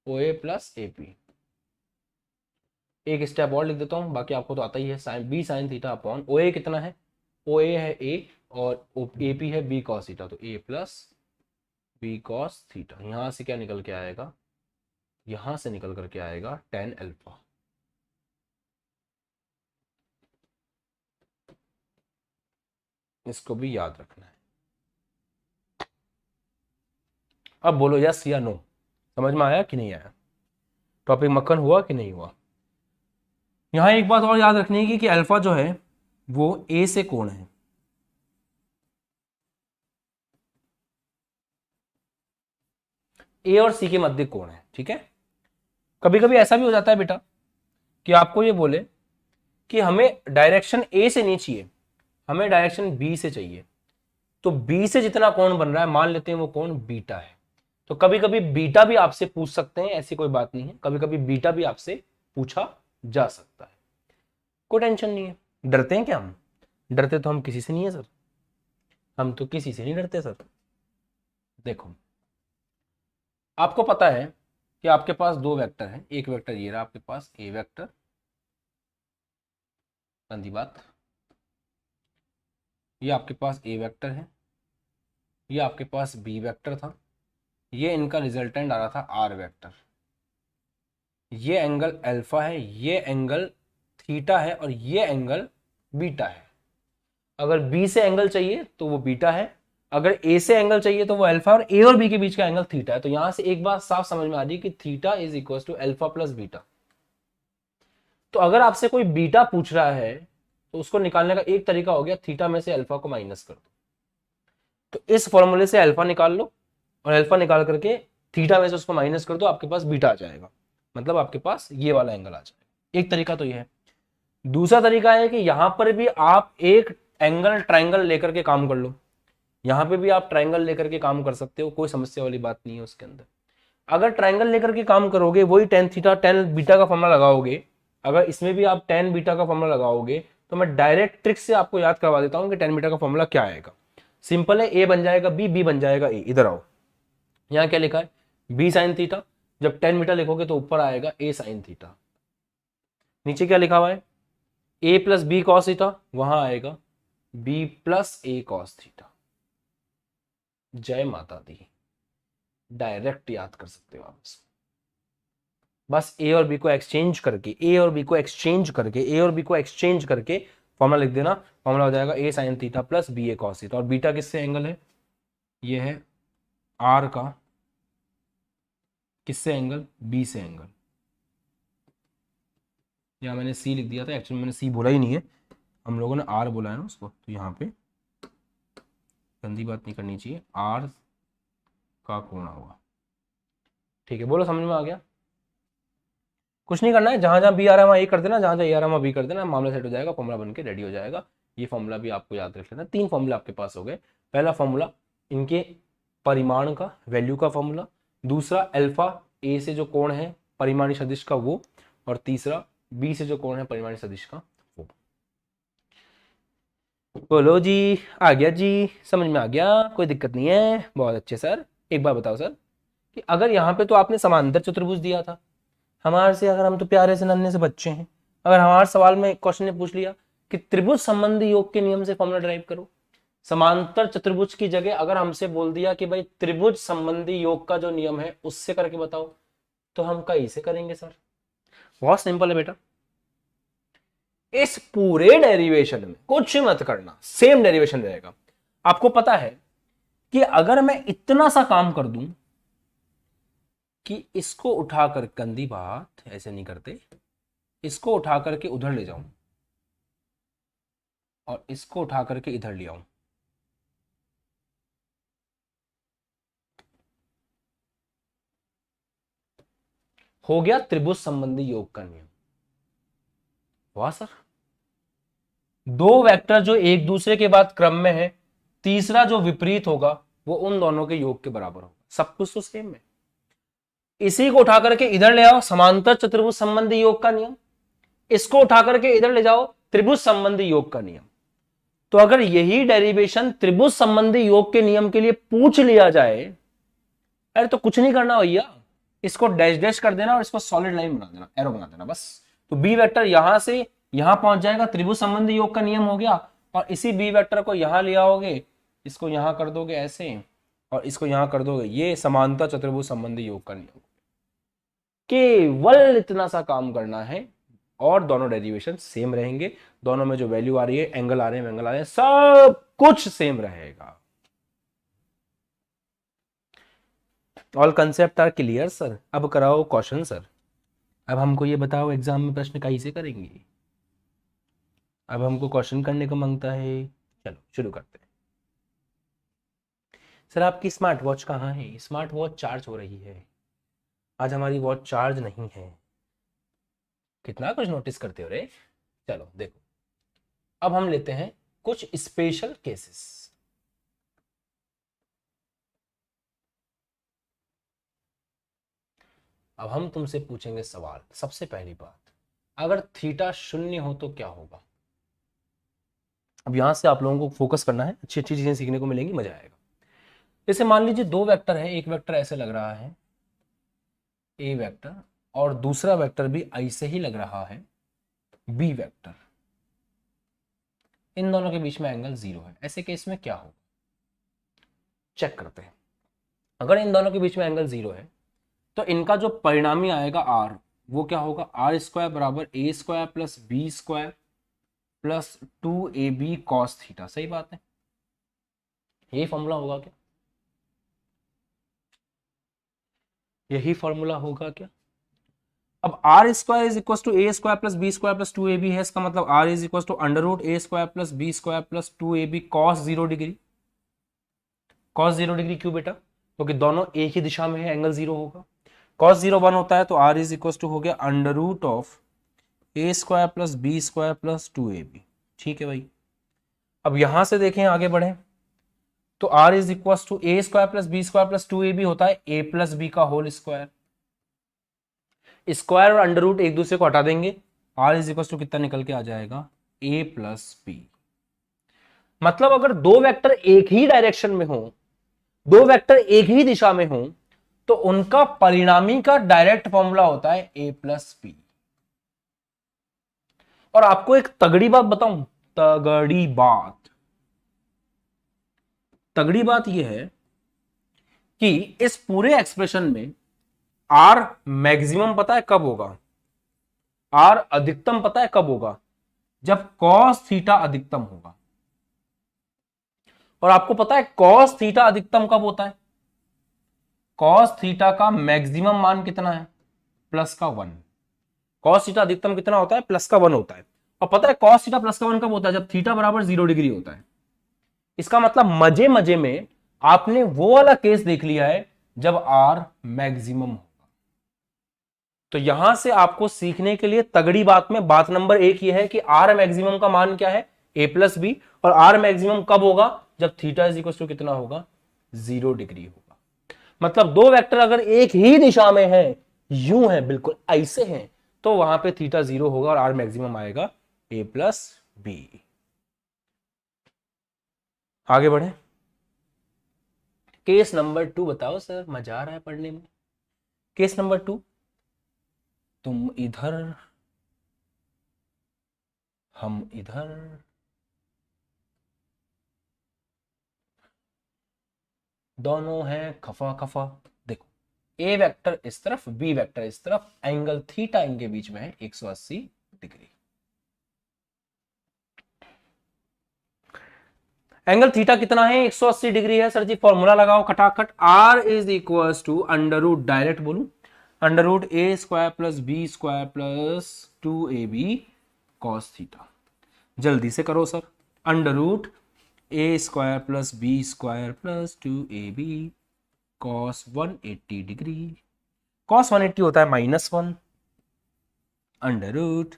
ओए प्लस एपी। एक स्टेप और लिख देता हूं, बाकी आपको तो आता ही है, sine B sine theta upon O A कितना है, ओ ए है ए और ए पी है बी कॉस थीटा, तो A plus B cos theta. यहां से क्या निकल के आएगा, यहां से निकल करके आएगा टेन अल्फा। इसको भी याद रखना है। अब बोलो यस या नो, समझ में आया कि नहीं आया, टॉपिक मक्खन हुआ कि नहीं हुआ। यहां एक बात और याद रखनी है कि अल्फा जो है वो ए से कोण है, ए और सी के मध्य कोण है, ठीक है। कभी कभी ऐसा भी हो जाता है बेटा कि आपको ये बोले कि हमें डायरेक्शन ए से नहीं चाहिए, हमें डायरेक्शन बी से चाहिए, तो बी से जितना कोण बन रहा है मान लेते हैं वो कोण बीटा है, तो कभी कभी बीटा भी आपसे पूछ सकते हैं, ऐसी कोई बात नहीं है, कभी कभी बीटा भी आपसे पूछा जा सकता है, कोई टेंशन नहीं है। डरते हैं क्या हम, डरते तो हम किसी से नहीं है सर, हम तो किसी से नहीं डरते सर। देखो आपको पता है कि आपके पास दो वेक्टर हैं, एक वेक्टर ये रहा आपके पास ए वेक्टर, अंधी बात, ये आपके पास ए वेक्टर है, ये आपके पास बी वेक्टर था, ये इनका रिजल्टेंट आ रहा था आर वेक्टर, ये एंगल अल्फा है, ये एंगल थीटा है और ये एंगल बीटा है। अगर बी से एंगल चाहिए तो वो बीटा है, अगर ए से एंगल चाहिए तो वो अल्फा, और ए और बी के बीच का एंगल थीटा है। तो यहां से एक बात साफ समझ में आ रही है कि theta is equal to alpha plus beta. तो अगर आपसे कोई बीटा पूछ रहा है तो उसको निकालने का एक तरीका हो गया, थीटा में से अल्फा को माइनस कर दो, तो इस फॉर्मूले से अल्फा निकाल लो और अल्फा निकाल करके थीटा में से उसको माइनस कर दो, आपके पास बीटा आ जाएगा, मतलब आपके पास ये वाला एंगल आ जाएगा। एक तरीका तो ये है। दूसरा तरीका है कि यहां पर भी आप एक एंगल ट्राइंगल लेकर के काम कर लो, यहां पे भी आप ट्राइंगल लेकर के काम कर सकते हो, कोई समस्या वाली बात नहीं है उसके अंदर। अगर ट्राइंगल लेकर के काम करोगे, वही टेन थीटा टेन बीटा का फॉर्मूला लगाओगे, अगर इसमें भी आप टेन बीटा का फॉर्मूला लगाओगे, तो मैं डायरेक्ट ट्रिक से आपको याद करवा देता हूं कि टेन बीटा का फॉर्मूला क्या आएगा। सिंपल है, ए बन जाएगा बी, बी बन जाएगा ए। इधर आओ, यहां क्या लिखा है, बी साइन थीटा, जब टेन बीटा लिखोगे तो ऊपर आएगा ए साइन थीटा। नीचे क्या लिखा हुआ है, A plus B cos theta, वहां आएगा बी प्लस ए कॉस थीटा। जय माता दी, डायरेक्ट याद कर सकते हो आप इसको। बस ए और बी को एक्सचेंज करके, ए और बी को एक्सचेंज करके, ए और बी को एक्सचेंज करके फॉर्मूला लिख देना, फॉर्मूला हो जाएगा ए साइन थीटा प्लस बी ए कॉस थीटा। और बीटा किससे एंगल है, ये है आर का, किससे एंगल, बी से एंगल। यहाँ मैंने सी लिख दिया था, एक्चुअली मैंने सी बोला ही नहीं है, हम लोगों ने आर बोला है ना उसको, तो यहाँ पे गंदी बात नहीं करनी चाहिए, आर का कोण होगा, ठीक है। बोलो समझ में आ गया। कुछ नहीं करना है, जहां जहां बी आ रहा है वहां ए कर देना, जहां जहां ए आ रहा है वहां बी कर देना, मामला सेट हो जाएगा, फॉर्मूला बन के रेडी हो जाएगा। ये फॉर्मूला भी आपको याद रख लेना। तीन फॉर्मूला आपके पास हो गए। पहला फॉर्मूला इनके परिमाण का, वैल्यू का फॉर्मूला, दूसरा अल्फा ए से जो कोण है परिमाणी सदिश का वो, और तीसरा बी से जो कोण है परिमाणी सदिश का वो। बोलो जी, आ गया जी, समझ में आ गया, कोई दिक्कत नहीं है, बहुत अच्छे सर। एक बार बताओ सर कि अगर यहाँ पे तो आपने समांतर चतुर्भुज दिया था हमारे से, अगर हम तो प्यारे से नन्हे से बच्चे हैं, अगर हमारे सवाल में क्वेश्चन ने पूछ लिया कि त्रिभुज संबंधी योग के नियम से फॉर्मूला ड्राइव करो, समांतर चतुर्भुज की जगह अगर हमसे बोल दिया कि भाई त्रिभुज संबंधी योग का जो नियम है उससे करके बताओ, तो हम कहीं से करेंगे सर। बहुत सिंपल है बेटा, इस पूरे डेरिवेशन में कुछ मत करना, सेम डेरिवेशन रहेगा। आपको पता है कि अगर मैं इतना सा काम कर दूं कि इसको उठाकर, गंदी बात ऐसे नहीं करते, इसको उठा करके उधर ले जाऊं और इसको उठा करके इधर ले आऊं, हो गया त्रिभुज संबंधी योग का नियम। वाह सर, दो वेक्टर जो एक दूसरे के बाद क्रम में है, तीसरा जो विपरीत होगा वो उन दोनों के योग के बराबर होगा। सब कुछ तो सेम है। इसी को उठा करके इधर ले आओ, समांतर चतुर्भुज संबंधी योग का नियम। इसको उठा करके इधर ले जाओ, त्रिभुज संबंधी योग का नियम। तो अगर यही डेरिवेशन त्रिभुज संबंधी योग के नियम के लिए पूछ लिया जाए, अरे तो कुछ नहीं करना भैया, इसको डैश डैश कर देना और इसको सॉलिड लाइन बना देना, एरो बना देना बस। तो बी वेक्टर यहां से यहां पहुंच जाएगा, त्रिभुज संबंधी योग का नियम हो गया। और इसी बी वेक्टर को यहां ले आओगे, इसको यहां कर दोगे ऐसे, और इसको यहां कर दोगे, ये समांतर चतुर्भुज संबंधी योग का नियम। केवल इतना सा काम करना है और दोनों डेरिवेशन सेम रहेंगे। दोनों में जो वैल्यू आ रही है, एंगल आ रहे हैं, एंगल आ रहे हैं, सब कुछ सेम रहेगा। All concept are clear sir. अब कराओ क्वेश्चन सर। अब हमको ये बताओ एग्जाम में प्रश्न कैसे करेंगे। अब हमको क्वेश्चन करने को मांगता है। चलो शुरू करते हैं। सर आपकी स्मार्ट वॉच कहाँ है? स्मार्ट वॉच चार्ज हो रही है। आज हमारी वॉच चार्ज नहीं है। कितना कुछ नोटिस करते हो रे। चलो देखो, अब हम लेते हैं कुछ स्पेशल केसेस। अब हम तुमसे पूछेंगे सवाल। सबसे पहली बात, अगर थीटा 0 हो तो क्या होगा? अब यहां से आप लोगों को फोकस करना है, अच्छी अच्छी चीजें सीखने को मिलेंगी, मजा आएगा। जैसे मान लीजिए दो वेक्टर है, एक वेक्टर ऐसे लग रहा है ए वेक्टर, और दूसरा वेक्टर भी ऐसे ही लग रहा है बी वेक्टर। इन दोनों के बीच में एंगल 0 है। ऐसे केस में क्या होगा? चेक करते हैं। अगर इन दोनों के बीच में एंगल 0 है तो इनका जो परिणामी आएगा आर, वो क्या होगा? आर स्क्वायर बराबर A square plus B square plus 2ab cos theta. सही बात है, यही फॉर्मूला होगा क्या? यही फॉर्मूला होगा क्या? अब R square is equal to A square plus B square plus 2ab है। इसका मतलब R is equal to under root A square plus B square plus 2ab cos 0 degree. Cos 0 degree क्यों बेटा? क्योंकि तो दोनों एक ही दिशा में है, एंगल 0 होगा। कॉस 0 1 होता है, तो आर इज इक्वल टू हो गया under root of A square plus B square plus 2ab। ठीक है भाई। अब यहां से देखें, आगे बढ़े, तो R is equal to A square plus B square plus 2ab होता है ए प्लस बी का होल स्क्वायर। स्क्वायर और अंडर रूट एक दूसरे को हटा देंगे, आर इज इक्वल टू कितना निकल के आ जाएगा? ए प्लस बी। मतलब अगर दो वेक्टर एक ही डायरेक्शन में हो, दो वेक्टर एक ही दिशा में हो, तो उनका परिणामी का डायरेक्ट फॉर्मूला होता है ए प्लस बी। और आपको एक तगड़ी बात बताऊं, तगड़ी बात यह है कि इस पूरे एक्सप्रेशन में आर मैक्सिमम पता है कब होगा? आर अधिकतम पता है कब होगा? जब कॉस थीटा अधिकतम होगा। और आपको पता है कॉस थीटा अधिकतम कब होता है? कॉस थीटा का मैक्सिमम मान कितना है? प्लस का 1। कॉस थीटा अधिकतम कितना होता है? प्लस का 1 होता है। और पता है कॉस थीटा प्लस का 1 कब होता है? जब थीटा बराबर 0 डिग्री होता है। इसका मतलब मजे मजे में आपने वो वाला केस देख लिया है जब आर मैक्सिमम होगा। तो यहां से आपको सीखने के लिए तगड़ी बात में बात नंबर 1 ये है कि आर मैक्सिमम का मान क्या है? A plus B. और आर मैक्सिमम कब होगा? जब थीटा इज इक्वल टू कितना होगा? 0 डिग्री होगा। मतलब दो वेक्टर अगर एक ही दिशा में है, यूं है, बिल्कुल ऐसे हैं, तो वहां पे थीटा 0 होगा और आर मैक्सिमम आएगा ए प्लस बी। आगे बढ़े। केस नंबर 2 बताओ सर, मजा आ रहा है पढ़ने में। केस नंबर 2, तुम इधर हम इधर, दोनों हैं खफा खफा। देखो, ए वेक्टर इस तरफ, बी वेक्टर इस तरफ, एंगल थीटा इनके बीच में है 180 डिग्री। एंगल थीटा कितना है? 180 डिग्री है। सर जी फॉर्मूला लगाओ खटाखट। R is equal to under root, direct बोलू, under root A square plus B square plus 2ab cos theta. जल्दी से करो sir. Under root A square plus B square plus 2ab cos 180 degree cos 180 होता है -1 under root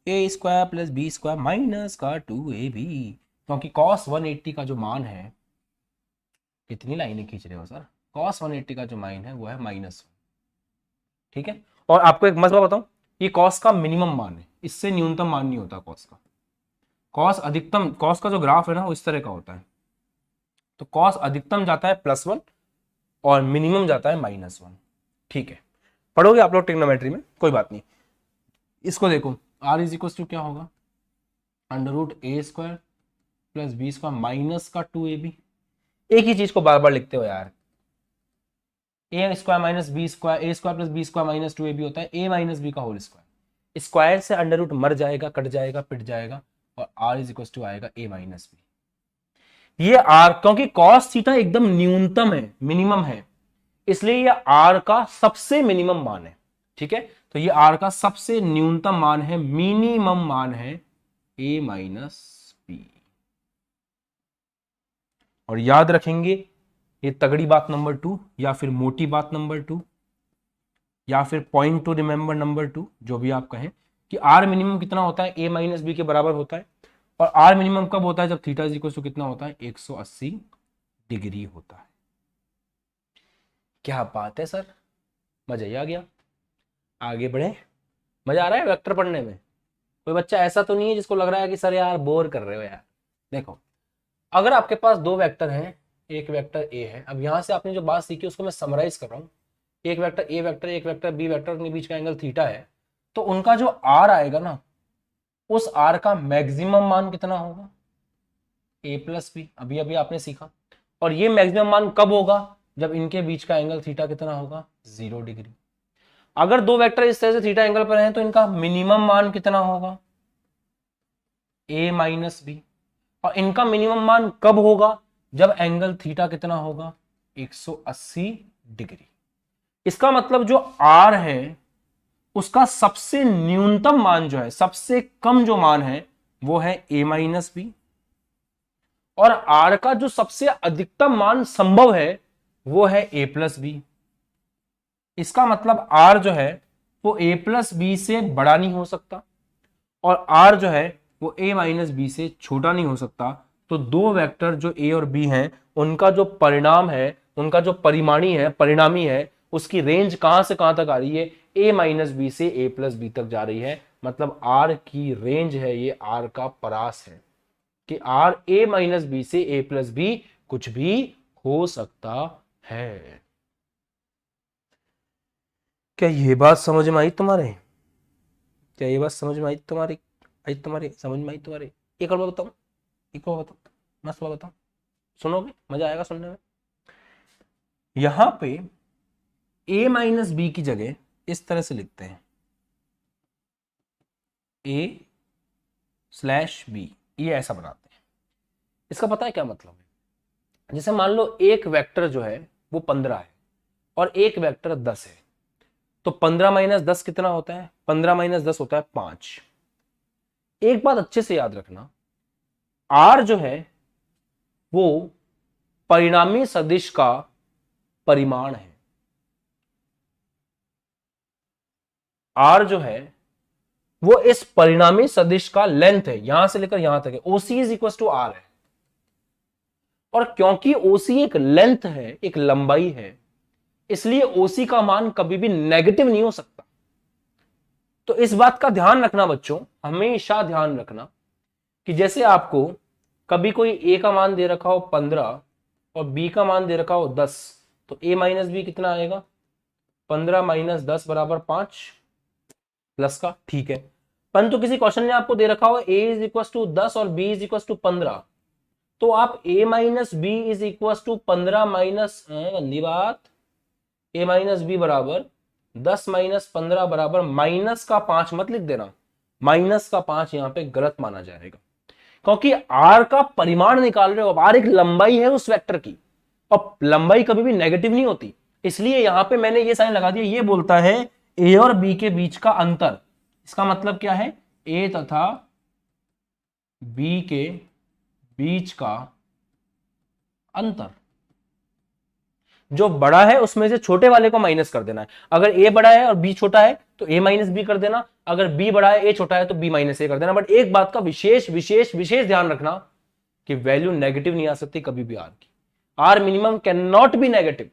A square plus B square minus का 2ab, क्योंकि cos 180 का जो मान है, कितनी लाइनें खींच रहे हो सर, cos 180 का जो मान है वो है -1, ठीक है। और आपको एक मसला बताऊं, ये cos का मिनिमम मान है, इससे न्यूनतम मान नहीं होता cos का। cos अधिकतम, cos का जो ग्राफ है ना वो इस तरह का होता है, तो cos अधिकतम जाता है +1 और मिनिमम जाता है -1, ठीक है। पढ़ोगे आप लोग ट्रिग्नोमेट्री में, कोई बात नहीं। इसको देखो, r इज इक्वल टू क्या होगा, under root A square plus B square minus का 2ab। एक ही चीज को बार बार लिखते हो यार, A square minus B square, A square plus B square minus 2ab होता है ए माइनस बी का होल स्क्वायर। स्क्वायर से अंडर रूट मर जाएगा, कट जाएगा, पिट जाएगा, और r इज इक्वल टू आएगा a माइनस बी। ये r, क्योंकि cos थीटा एकदम न्यूनतम है, मिनिमम है, इसलिए ये r का सबसे मिनिमम मान है, ठीक है। तो ये r का सबसे न्यूनतम मान है, मिनिमम मान है a माइनस बी। और याद रखेंगे ये तगड़ी बात नंबर 2, या फिर मोटी बात नंबर 2, या फिर पॉइंट टू रिमेंबर नंबर 2, जो भी आप कहें, कि r मिनिमम कितना होता है, a माइनस बी के बराबर होता है। और r मिनिमम कब होता है, जब थीटा इज इक्वल टू कितना होता है, 180 डिग्री होता है। क्या बात है सर, मजा ही आ गया। आगे बढ़े, मजा आ रहा है वेक्टर पढ़ने में? कोई बच्चा ऐसा तो नहीं है जिसको लग रहा है कि सर यार बोर कर रहे हो यार? देखो, अगर आपके पास दो वेक्टर हैं, एक वेक्टर ए है, अब यहां से आपने जो बात सीखी उसको मैं समराइज कर रहा हूं। एक वेक्टर ए वेक्टर, एक वेक्टर बी वेक्टर के बीच का एंगल थीटा है, तो उनका जो आर आएगा ना, उस आर का मैक्सिमम मान कितना होगा, ए प्लस बी, अभी अभी आपने सीखा। और ये मैक्सिमम मान कब होगा, जब इनके बीच का एंगल थीटा कितना होगा, 0 डिग्री। अगर दो वेक्टर इस तरह से थीटा एंगल पर हैं तो इनका मिनिमम मान कितना होगा, ए माइनस बी। और इनका मिनिमम मान कब होगा, जब एंगल थीटा कितना होगा, 180 डिग्री। इसका मतलब जो आर है उसका सबसे न्यूनतम मान जो है, सबसे कम जो मान है वो है ए माइनस बी, और आर का जो सबसे अधिकतम मान संभव है वो है ए प्लस बी। इसका मतलब आर जो है वो ए प्लस बी से बड़ा नहीं हो सकता, और आर जो है वो ए माइनस बी से छोटा नहीं हो सकता। तो दो वेक्टर जो ए और बी हैं, उनका जो परिणाम है, उनका जो परिणामी है, उसकी रेंज कहां से कहां तक आ रही है, ए माइनस बी से ए प्लस बी तक जा रही है। मतलब आर की रेंज है, ये आर का परास है कि आर ए माइनस बी से ए प्लस बी कुछ भी हो सकता है। क्या ये बात समझ में आई तुम्हारे? क्या ये बात समझ में आई तुम्हारी? आई तुम्हारी समझ में आई तुम्हारी? एक और बात बताऊं, एक और बताऊं, मस्त बात बताऊं, सुनोगे, मजा आएगा सुनने में। यहां पे a माइनस बी की जगह इस तरह से लिखते हैं, a स्लैश बी, ये ऐसा बनाते हैं। इसका पता है क्या मतलब है? जैसे मान लो एक वेक्टर जो है वो 15 है और एक वेक्टर 10 है, तो 15 माइनस 10 कितना होता है, 15 माइनस 10 होता है 5। एक बात अच्छे से याद रखना, r जो है वो परिणामी सदिश का परिमाण है। r जो है वो इस परिणामी सदिश का लेंथ है, यहां से लेकर यहां तक है। OC is equal to R है, और क्योंकि OC एक लेंथ है, एक लंबाई है, इसलिए OC का मान कभी भी नेगेटिव नहीं हो सकता। तो इस बात का ध्यान रखना बच्चों, हमेशा ध्यान रखना कि जैसे आपको कभी कोई ए का मान दे रखा हो 15 और बी का मान दे रखा हो 10, तो ए माइनस बी कितना आएगा, 15 माइनस 10 बराबर 5 प्लस का, ठीक है। परंतु किसी क्वेश्चन ने आपको दे रखा हो ए इज इक्वल टू 10 और बी इज इक्वल टू 15, तो आप A minus B is equal to 15 minus, गंदी बात, ए माइनस बी बराबर 10 माइनस 15 बराबर माइनस का 5 मत लिख देना, माइनस का 5 यहां पे गलत माना जाएगा, क्योंकि आर का परिमाण निकाल रहे हो। अब आर एक लंबाई है उस वेक्टर की, और लंबाई कभी भी नेगेटिव नहीं होती, इसलिए यहां पे मैंने ये साइन लगा दिया। ये बोलता है ए और बी के बीच का अंतर। इसका मतलब क्या है, ए तथा बी के बीच का अंतर। जो बड़ा है उसमें से छोटे वाले को माइनस कर देना है। अगर ए बड़ा है और बी छोटा है तो ए माइनस बी कर देना, अगर बी बड़ा है ए छोटा है तो बी माइनस ए कर देना। बट एक बात का विशेष विशेष विशेष ध्यान रखना कि वैल्यू नेगेटिव नहीं आ सकती कभी भी आर की। R minimum can not be negative,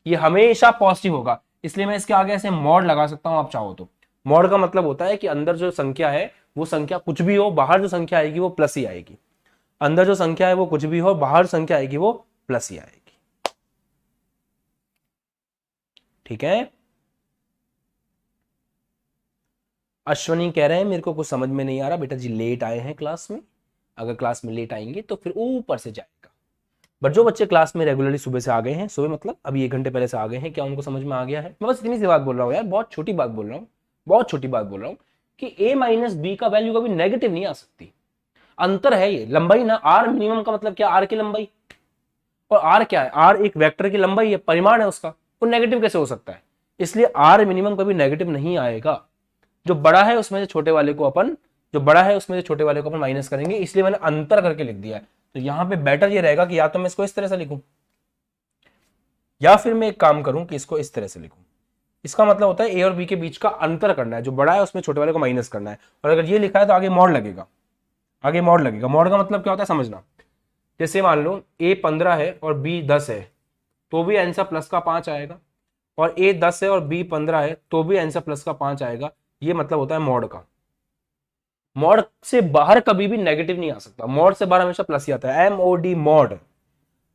ये हमेशा पॉजिटिव होगा। इसलिए मैं इसके आगे ऐसे मॉड लगा सकता हूं आप चाहो तो। मॉड का मतलब होता है कि अंदर जो संख्या है वो संख्या कुछ भी हो, बाहर जो संख्या आएगी वो प्लस ही आएगी। अंदर जो संख्या है वो कुछ भी हो, बाहर संख्या आएगी वो प्लस ही आएगी। ठीक है। अश्वनी कह रहे हैं मेरे को कुछ समझ में नहीं आ रहा बेटा जी, लेट आए हैं क्लास में। अगर क्लास में लेट आएंगे तो फिर ऊपर से जाएगा। बट जो बच्चे क्लास में रेगुलरली सुबह से आ गए हैं, सुबह मतलब अभी 1 घंटे पहले से आ गए हैं, क्या उनको समझ में आ गया है? मैं बस इतनी सी बात बोल रहा हूँ यार, बहुत छोटी बात बोल रहा हूँ, बहुत छोटी बात बोल रहा हूँ कि a माइनस बी का वैल्यू कभी नेगेटिव नहीं आ सकती। अंतर है ये लंबाई ना, आर मिनिमम का मतलब क्या, आर की लंबाई, और आर क्या है, आर एक वेक्टर की लंबाई है, परिमाण है उसका, वो नेगेटिव कैसे हो सकता है? इसलिए आर मिनिमम कभी नेगेटिव नहीं आएगा। जो बड़ा है उसमें से छोटे वाले को अपन माइनस करेंगे, इसलिए मैंने अंतर करके लिख दिया है। तो यहां पे बेटर ये रहेगा कि या तो मैं इसको इस तरह से लिखूं या फिर मैं एक काम करूं कि इसको इस तरह से लिखूं। इसका मतलब होता है ए और बी के बीच का अंतर करना है, जो बड़ा है उसमें छोटे वाले को माइनस करना है। और अगर ये लिखा है तो आगे मॉड लगेगा, आगे मॉड लगेगा। मॉड का मतलब क्या होता है समझना, जैसे मान लो ए 15 है और बी 10 है तो भी आंसर प्लस का 5 आएगा, और ए 10 है और बी 15 है तो भी आंसर प्लस का 5 आएगा। ये मतलब होता है मॉड का। मॉड से बाहर कभी भी नेगेटिव नहीं आ सकता, मॉड से बाहर हमेशा प्लस ही आता है। MOD mod.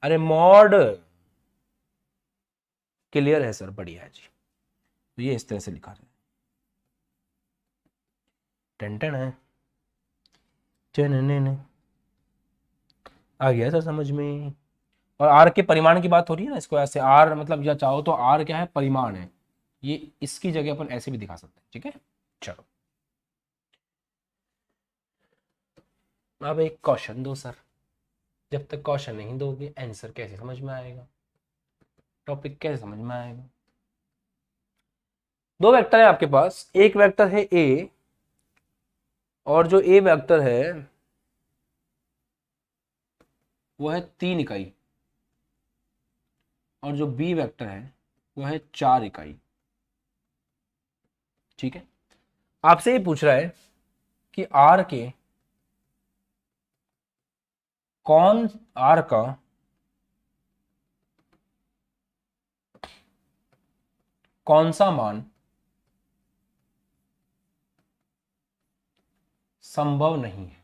अरे मॉड क्लियर है सर, बढ़िया है जी। तो ये इस तरह से लिखा है, टेंटन है, आ गया सर समझ में। और आर के परिमाण की बात हो रही है ना, इसको ऐसे आर मतलब या चाहो तो आर क्या है, परिमाण है। ये इसकी जगह अपन ऐसे भी दिखा सकते हैं। ठीक है, चलो अब एक क्वेश्चन दो सर। जब तक क्वेश्चन नहीं दोगे आंसर कैसे समझ में आएगा, टॉपिक कैसे समझ में आएगा? दो वेक्टर है आपके पास, एक वेक्टर है ए, और जो ए वेक्टर है वो है 3 इकाई, और जो बी वेक्टर है वो है 4 इकाई। ठीक है, आपसे ये पूछ रहा है कि आर के आर का कौन सा मान संभव नहीं है।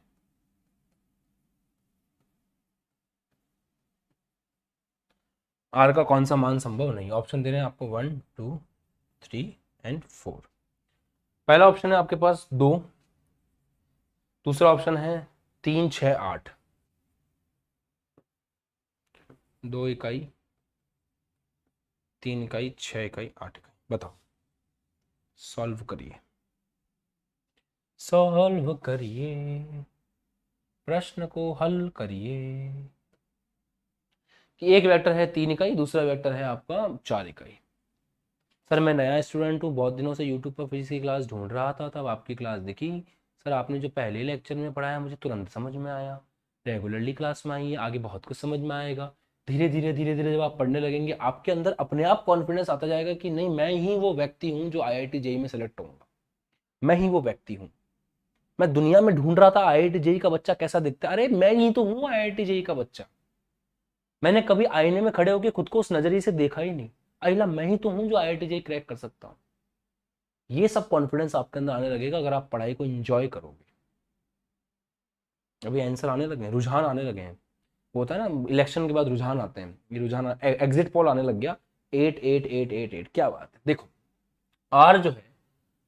आर का कौन सा मान संभव नहीं? ऑप्शन दे रहे हैं आपको 1 2 3 एंड 4। पहला ऑप्शन है आपके पास 2, दूसरा ऑप्शन है 3 6 8। 2 इकाई, 3 इकाई, 6 इकाई, 8 इकाई। बताओ, सॉल्व करिए, सॉल्व करिए, प्रश्न को हल करिए। कि एक वेक्टर है 3 इकाई, दूसरा वेक्टर है आपका 4 इकाई। सर मैं नया स्टूडेंट हूँ, बहुत दिनों से यूट्यूब पर फिजिक्स की क्लास ढूंढ रहा था, तब आपकी क्लास दिखी। सर आपने जो पहले लेक्चर में पढ़ाया मुझे तुरंत समझ में आया। रेगुलरली क्लास में आइए, आगे बहुत कुछ समझ में आएगा। धीरे धीरे धीरे धीरे जब आप पढ़ने लगेंगे आपके अंदर अपने आप कॉन्फिडेंस आता जाएगा कि नहीं, मैं ही वो व्यक्ति हूँ जो IIT JEE में सेलेक्ट होऊंगा, मैं ही वो व्यक्ति हूँ। मैं दुनिया में ढूंढ रहा था IIT JEE का बच्चा कैसा दिखता है, अरे मैं ही तो हूँ IIT JEE का बच्चा। मैंने कभी आईने में खड़े होकर खुद को उस नजरिए से देखा ही नहीं, अहिला मैं ही तो हूं जो IIT JEE क्रैक कर सकता हूं। ये सब कॉन्फिडेंस आपके अंदर आने लगेगा अगर आप पढ़ाई को एंजॉय करोगे। अभी आंसर आने लगे हैं, रुझान आने लगे हैं। वो होता है ना इलेक्शन के बाद रुझान आते हैं, ये रुझान एग्जिट पोल आने लग गया। 8 8 8 8 8, क्या बात है। देखो आर जो है,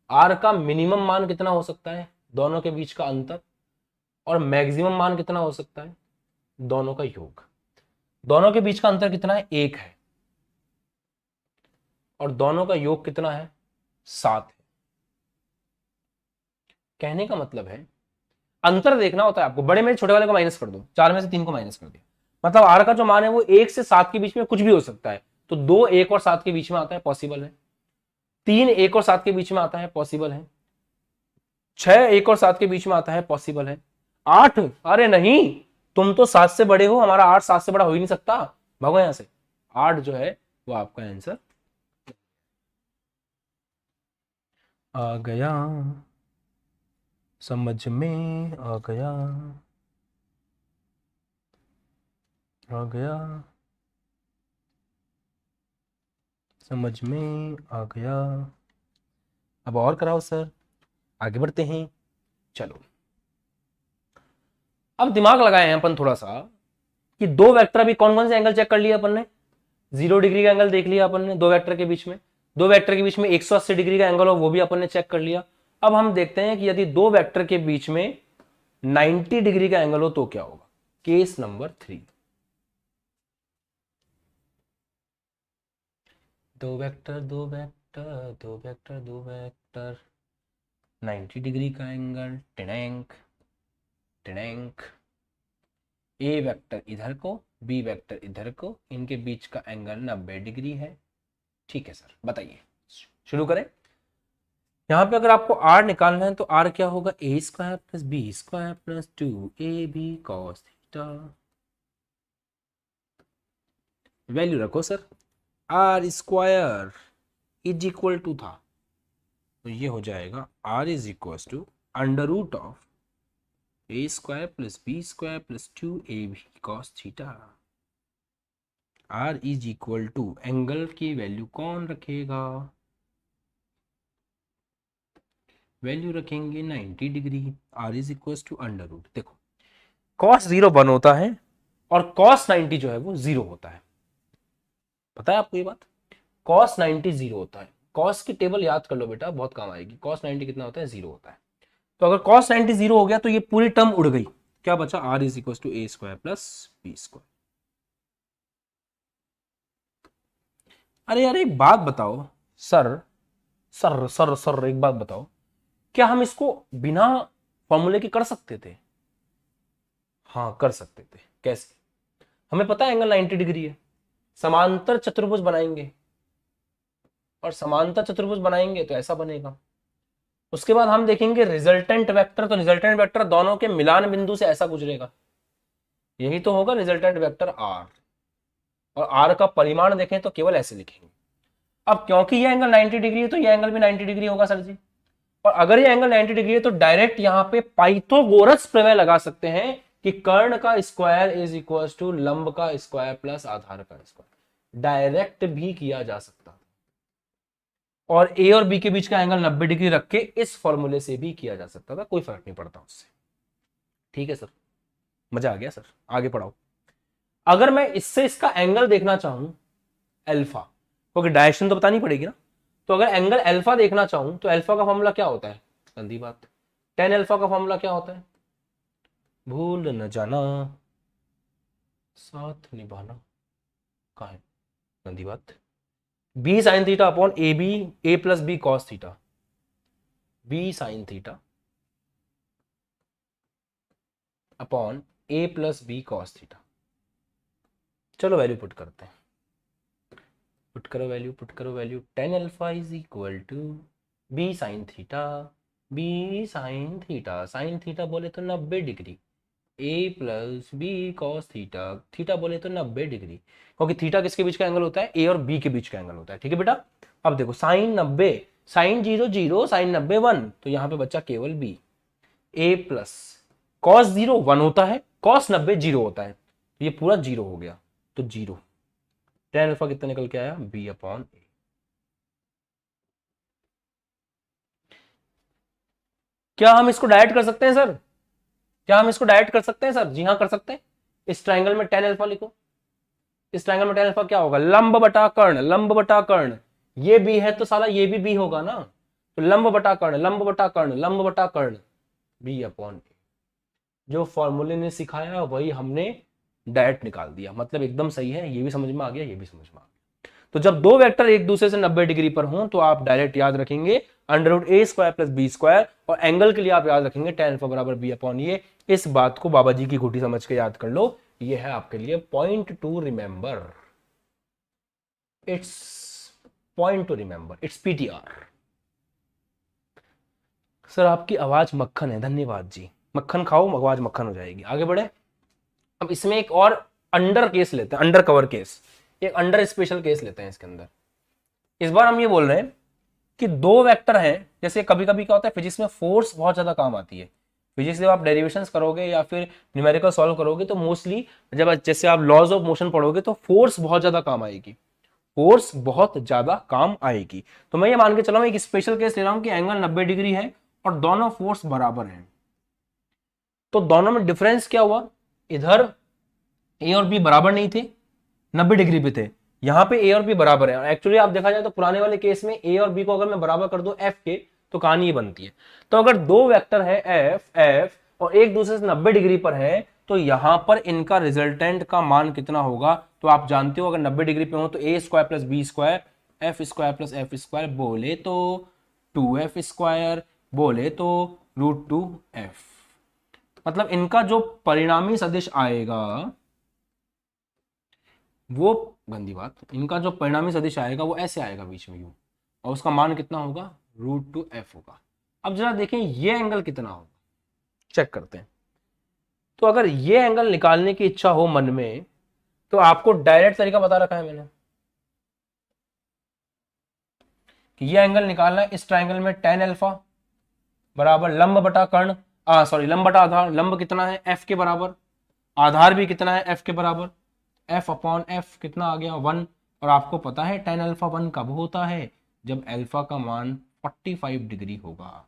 आर का मिनिमम मान कितना हो सकता है, दोनों के बीच का अंतर, और मैक्सिमम मान कितना हो सकता है, दोनों का योग। दोनों के बीच का अंतर कितना है, 1 है, और दोनों का योग कितना है, 7 है। कहने का मतलब है अंतर देखना होता है आपको, बड़े में छोटे वाले को माइनस कर दो, 4 में से 3 को माइनस कर दिया, मतलब आर का जो मान है वो 1 से 7 के बीच में कुछ भी हो सकता है। तो 2 1 और 7 के बीच में आता है, पॉसिबल है। 3 1 और 7 के बीच में आता है, पॉसिबल है। 6 1 और 7 के बीच में आता है, पॉसिबल है। 8, अरे नहीं तुम तो 7 से बड़े हो, हमारा 8 7 से बड़ा हो ही नहीं सकता, भागो यहां से। 8 जो है वो आपका आंसर आ गया, समझ में आ गया, आ गया, समझ में आ गया। अब और कराओ सर, आगे बढ़ते हैं। चलो अब दिमाग लगाए हैं अपन थोड़ा सा कि दो वेक्टर अभी कौन कौन से एंगल चेक कर लिया अपन ने। 0 डिग्री का एंगल देख लिया अपन ने दो वेक्टर के बीच में, दो वेक्टर के बीच में 180 डिग्री का एंगल हो वो भी अपन ने चेक कर लिया। अब हम देखते हैं कि यदि दो वेक्टर के बीच में 90 डिग्री का एंगल हो तो क्या होगा। केस नंबर 3, दो वेक्टर दो वेक्टर दो वेक्टर दो वेक्टर 90 डिग्री का एंगल, टिनैंक टिनैंक, ए वेक्टर इधर को बी वेक्टर इधर को, इनके बीच का एंगल 90 डिग्री है। ठीक है सर, बताइए, शुरू करें। यहां पे अगर आपको आर निकालना है तो आर क्या होगा, A square plus B square plus 2ab cos theta. Value रखो sir, R square is equal to था तो ये हो जाएगा R is equal to under root of A square plus B square plus 2ab cos theta. R is equal to angle की value कौन रखेगा, value रखेंगे 90 degree. R is equal to under root, देखो cos 0 1 होता है और cos 90 जो है वो 0 होता है। पता है आपको ये बात, cos 90 0 होता है। cos की टेबल याद कर लो बेटा, बहुत काम आएगी। cos 90 कितना होता है, 0 होता है। तो अगर cos 90 0 हो गया तो ये पूरी टर्म उड़ गई, क्या बचा, R is equal to A square plus B square. अरे यार एक बात बताओ सर, सर सर सर एक बात बताओ, क्या हम इसको बिना फॉर्मूले के कर सकते थे। हाँ कर सकते थे, कैसे, हमें पता है एंगल 90 डिग्री है, समांतर चतुर्भुज बनाएंगे और समांतर चतुर्भुज बनाएंगे तो ऐसा बनेगा। उसके बाद हम देखेंगे रिजल्टेंट वेक्टर, तो रिजल्टेंट वेक्टर दोनों के मिलान बिंदु से ऐसा गुजरेगा, यही तो होगा रिजल्टेंट वेक्टर आर। और आर का परिमाण देखें तो केवल ऐसे लिखेंगे। अब क्योंकि ये एंगल 90 डिग्री है तो ये एंगल भी 90 डिग्री होगा सर जी। और अगर ये एंगल 90 डिग्री है तो डायरेक्ट यहां पे पाइथागोरस प्रमेय लगा सकते हैं कि कर्ण का स्क्वायर इज इक्वल टू लंब का स्क्वायर प्लस आधार का स्क्वायर। डायरेक्ट भी किया जा सकता है और ए और बी के बीच का एंगल 90 डिग्री रख के इस फॉर्मूले से भी किया जा सकता था, कोई फर्क नहीं पड़ता उससे। ठीक है सर, मजा आ गया सर, आगे पढ़ाओ। अगर मैं इससे इसका एंगल देखना चाहूं अल्फा, क्योंकि डायरेक्शन तो बतानी पड़ेगी ना, तो अगर एंगल अल्फा देखना चाहूं तो अल्फा का फॉर्मूला क्या होता है, गंदी बात, टेन अल्फा का फॉर्मूला क्या होता है, भूल न जाना साथ निभाना, कहा है, गंदी बात, B sine theta upon A B, A plus B cos theta, B sine theta upon A plus B cos theta. चलो वैल्यू पुट करते हैं, पुट करो वैल्यू, पुट करो value, tan alpha is equal to B sine theta, B sine theta, sine theta बोले तो 90 degree, A plus B cos theta, theta बोले तो 90 degree, क्योंकि थीटा किसके बीच का एंगल होता है, ए और बी के बीच का एंगल होता है। ठीक है बेटा, अब देखो साइन 90, साइन 0 0, साइन 90 1, तो यहां पे बच्चा केवल बी, ए प्लस कॉस 0 1 होता है, कॉस 90 0 होता है, ये पूरा 0 हो गया, तो 0, टेन अल्फा कितना निकल के आया, बी अपॉन ए। क्या हम इसको डायरेक्ट कर सकते हैं सर, क्या हम इसको डायरेक्ट कर सकते हैं सर, जी हाँ कर सकते हैं। इस ट्राइंगल में टेन अल्फा लिखो, इस ट्राइंगल में टेन अल्फा क्या होगा, लंब बटा कर्ण, लंब बटा कर्ण, ये बी है तो साला ये भी बी होगा ना, तो लंब बटा कर्ण, लंब बटा कर्ण, लंब बटा कर्ण, बी अपॉन ए। जो फॉर्मूले ने सिखाया वही हमने डायरेक्ट निकाल दिया, मतलब एकदम सही है, ये भी समझ में आ गया, ये भी समझ में आ गया। तो जब दो वेक्टर एक दूसरे से 90 डिग्री पर हों तो आप डायरेक्ट याद रखेंगे under root A square plus B square, और एंगल के लिए आप याद रखेंगे टेन अल्फा बराबर बी अपॉन ए। इस बात को बाबा जी की घुटी समझ के याद कर लो, ये है आपके लिए point two remember, it's point two remember, it's PTR. Sir आपकी आवाज मक्खन है, धन्यवाद जी, मक्खन खाओ आवाज मक्खन हो जाएगी। आगे बढ़े, अब इसमें एक और अंडर केस लेते हैं, अंडर कवर केस, एक अंडर स्पेशल केस लेते हैं इसके अंदर। इस बार हम ये बोल रहे हैं कि दो वेक्टर हैं, जैसे कभी कभी क्या होता है फिजिक्स में फोर्स बहुत ज्यादा काम आती है। फिजिक्स जब आप डेरिवेशंस करोगे या फिर न्यूमेरिकल सॉल्व करोगे तो मोस्टली जब जैसे आप लॉज ऑफ मोशन पढ़ोगे तो फोर्स बहुत ज्यादा काम आएगी, फोर्स बहुत ज्यादा काम आएगी। तो मैं ये मान के चला हूं एक स्पेशल केस ले रहा हूं कि एंगल 90 डिग्री है और दोनों फोर्स बराबर हैं। तो दोनों में डिफरेंस क्या हुआ, इधर ए और बी बराबर नहीं थे, 90 डिग्री पे थे, यहां पे ए और बी बराबर है। एक्चुअली आप देखा जाए तो पुराने वाले केस में ए और बी को अगर मैं बराबर कर दूं एफ के तो कहानी ये बनती है। तो अगर दो वेक्टर है एफ एफ और एक दूसरे से 90 डिग्री पर है तो यहां पर इनका रिजल्टेंट का मान कितना होगा, तो आप जानते हो अगर 90 डिग्री पे हो तो A square plus B square F square plus F square बोले तो 2f स्क्वायर बोले तो √2f। मतलब इनका जो परिणामी सदिश आएगा वो, गंदी बात, इनका जो परिणामी सदिश आएगा वो ऐसे आएगा बीच में यूं, और उसका मान कितना होगा √2f होगा। अब जरा देखें ये एंगल कितना होगा, चेक करते हैं। तो अगर ये एंगल निकालने की इच्छा हो मन में तो आपको डायरेक्ट तरीका बता रखा है मैंने कि ये एंगल निकालना है। इस ट्राइंगल में tan अल्फा बराबर लंब बटा कर्ण, सॉरी लंब बटा आधार, लंब कितना है f के बराबर, आधार भी कितना है f के बराबर, f अपॉन f कितना आ गया 1। और आपको पता है tan अल्फा 1 कब होता है, जब अल्फा का मान 45 डिग्री होगा।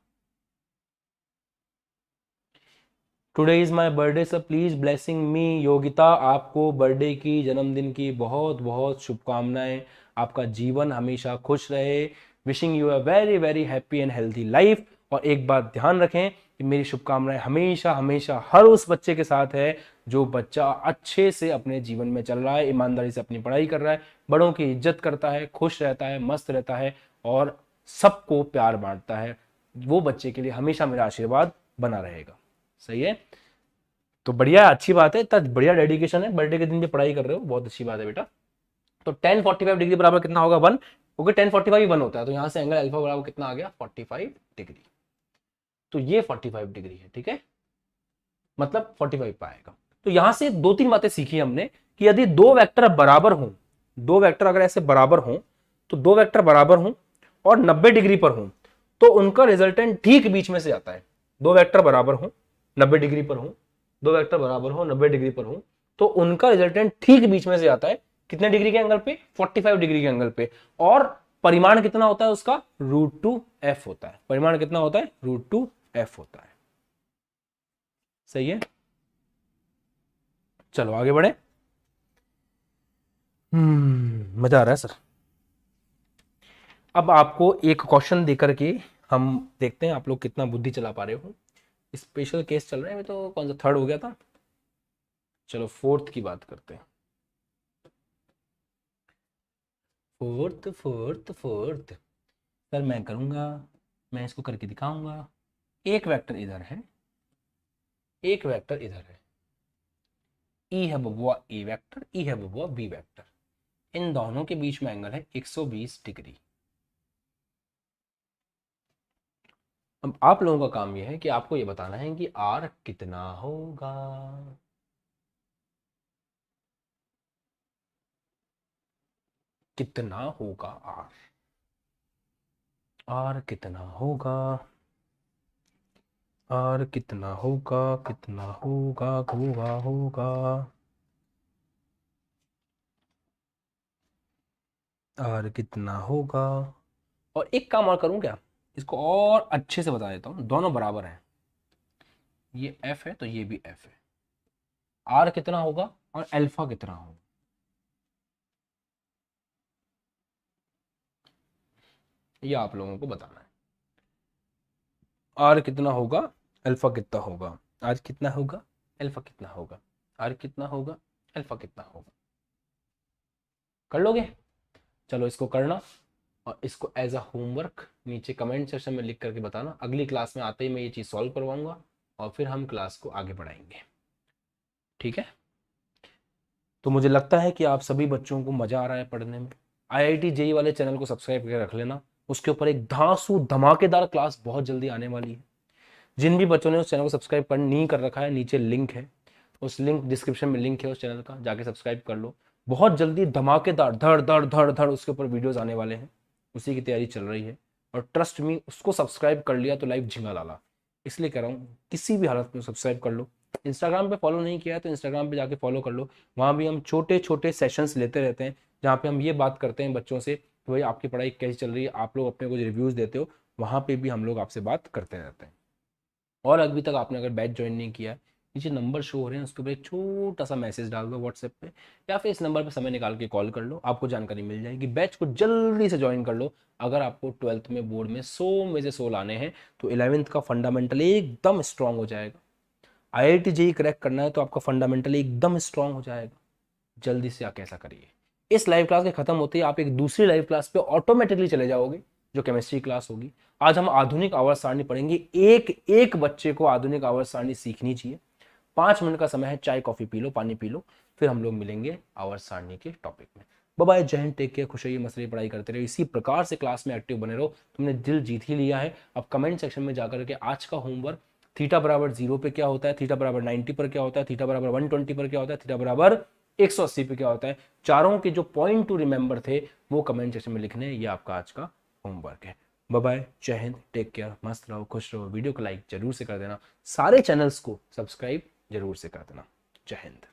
Today is my birthday sir please blessing me. Yogita आपको बर्थडे की, जन्मदिन की बहुत बहुत शुभकामनाएं, आपका जीवन हमेशा खुश रहे, wishing you a very very happy and healthy life. और एक बात ध्यान रखें कि मेरी शुभकामनाएं हमेशा हमेशा हर उस बच्चे के साथ है जो बच्चा अच्छे से अपने जीवन में चल रहा है, ईमानदारी से अपनी पढ़ाई कर रहा है, बड़ों की इज्जत करता है, खुश रहता है, मस्त रहता है और सबको प्यार बांटता है। वो बच्चे के लिए हमेशा मेरा आशीर्वाद बना रहेगा। सही है, तो बढ़िया, अच्छी बात है, इतना बढ़िया डेडिकेशन है, बर्थडे के दिन भी पढ़ाई कर रहे हो, बहुत अच्छी बात है बेटा। तो tan 45 डिग्री बराबर कितना होगा 1, क्योंकि tan 45 1 होता है, तो यहां से एंगल अल्फा बराबर कितना आ गया 45 डिग्री। तो ये 45 डिग्री है, ठीक है, मतलब 45 पाएगा। तो यहां से दो तीन बातें सीखी हमने कि यदि दो वेक्टर बराबर हों, दो वेक्टर अगर ऐसे बराबर हों, तो दो वेक्टर बराबर हों और 90 डिग्री पर हों तो उनका रिजल्टेंट ठीक बीच में से आता है। दो वेक्टर बराबर हों 90 डिग्री पर हों, दो वेक्टर बराबर हो 90 डिग्री पर हो तो उनका रिजल्टेंट ठीक बीच में से आता है। कितने डिग्री के एंगल पे, 45 डिग्री के एंगल पे। और परिमाण कितना होता है उसका, √2f होता है। परिमाण कितना होता है, √2f होता है। सही है, चलो आगे बढ़े। मजा आ रहा है सर। अब आपको एक क्वेश्चन देकर के हम देखते हैं आप लोग कितना बुद्धि चला पा रहे हो। स्पेशल केस चल रहे हैं, तो कौन सा थर्ड हो गया था, चलो फोर्थ की बात करते हैं। फोर्थ फोर्थ फोर्थ सर मैं करूंगा, मैं इसको करके दिखाऊंगा। एक वेक्टर इधर है, एक वेक्टर इधर है, ई है बबुआ ए वेक्टर, ई है बबुआ बी वेक्टर। इन दोनों के बीच में एंगल है 120 डिग्री। अब आप लोगों का काम यह है कि आपको यह बताना है कि आर कितना होगा। कितना होगा आर, आर कितना होगा, आर कितना होगा, कितना होगा, होगा होगा आर कितना होगा। और एक काम और करूं क्या, इसको और अच्छे से बता देता हूं। दोनों बराबर हैं, ये एफ है तो ये भी एफ है। आर कितना होगा और अल्फा कितना होगा, ये आप लोगों को बताना है। आर कितना होगा, अल्फा कितना होगा, आर कितना होगा, अल्फा कितना होगा, आर कितना होगा, अल्फा कितना होगा। कर लोगे, चलो इसको करना और इसको एज अ होमवर्क नीचे कमेंट सेक्शन में लिख करके बताना। अगली क्लास में आते ही मैं ये चीज़ सॉल्व करवाऊंगा और फिर हम क्लास को आगे बढ़ाएंगे, ठीक है। तो मुझे लगता है कि आप सभी बच्चों को मज़ा आ रहा है पढ़ने में। IIT JEE वाले चैनल को सब्सक्राइब करके रख लेना, उसके ऊपर एक धांसू धमाकेदार क्लास बहुत जल्दी आने वाली है। जिन भी बच्चों ने उस चैनल को सब्सक्राइब नहीं कर रखा है, नीचे लिंक है, उस लिंक डिस्क्रिप्शन में लिंक है उस चैनल का, जाके सब्सक्राइब कर लो। बहुत जल्दी धमाकेदार धड़ धड़ धड़ धड़ उसके ऊपर वीडियोस आने वाले हैं, उसी की तैयारी चल रही है। और ट्रस्ट मी, उसको सब्सक्राइब कर लिया तो लाइफ झिंगा लाला, इसलिए कह रहा हूँ किसी भी हालत में सब्सक्राइब कर लो। इंस्टाग्राम पे फॉलो नहीं किया है तो इंस्टाग्राम पे जाके फॉलो कर लो, वहाँ भी हम छोटे छोटे सेशंस लेते रहते हैं जहाँ पे हम ये बात करते हैं बच्चों से कि भाई आपकी पढ़ाई कैसी चल रही है, आप लोग अपने को रिव्यूज़ देते हो, वहाँ पे भी हम लोग आपसे बात करते रहते हैं। और अभी तक आपने अगर बैच ज्वाइन नहीं किया है, नीचे नंबर शो हो रहे हैं उसके ऊपर एक छोटा सा मैसेज डाल दो व्हाट्सएप पे, या फिर इस नंबर पे समय निकाल के कॉल कर लो, आपको जानकारी मिल जाएगी। बैच को जल्दी से ज्वाइन कर लो। अगर आपको 12th में बोर्ड में 100 में से 100 लाने हैं तो 11th का फंडामेंटल एकदम स्ट्रांग हो जाएगा। IIT जेई क्रैक करना है तो आपका फंडामेंटल एकदम स्ट्रांग हो जाएगा। जल्दी से आके ऐसा करिए। इस लाइव क्लास के खत्म होते ही आप एक दूसरी लाइव क्लास पे ऑटोमेटिकली चले जाओगे, जो केमिस्ट्री क्लास होगी। आज हम आधुनिक आवर्त सारणी पढ़ेंगे, एक एक बच्चे को आधुनिक आवर्त सारणी सीखनी चाहिए। 5 मिनट का समय है, चाय कॉफी पी लो, पानी पी लो, फिर हम लोग मिलेंगे आवर्त सारणी के टॉपिक में। बाय बाय, जय हिंद, टेक केयर, खुश रहिए, मस्त रहिए, पढ़ाई करते रहिए, इसी प्रकार से क्लास में एक्टिव बने रहो। तुमने दिल जीत ही लिया है। अब कमेंट सेक्शन में जाकर के आज का होमवर्क, थीटा बराबर 0 पे क्या होता है, थीटा बराबर 90 पर क्या होता है, थीटा बराबर 120 पर क्या होता है, थीटा बराबर 180 पे क्या होता है, चारों के जो पॉइंट टू रिमेंबर थे वो कमेंट सेक्शन में लिखने हैं। ये आपका आज का होमवर्क है। बाय बाय, जय हिंद, टेक केयर, मस्त रहो, खुश रहो। वीडियो को लाइक जरूर से कर देना, सारे चैनल्स को सब्सक्राइब जरूर से कर देना। जय हिंद।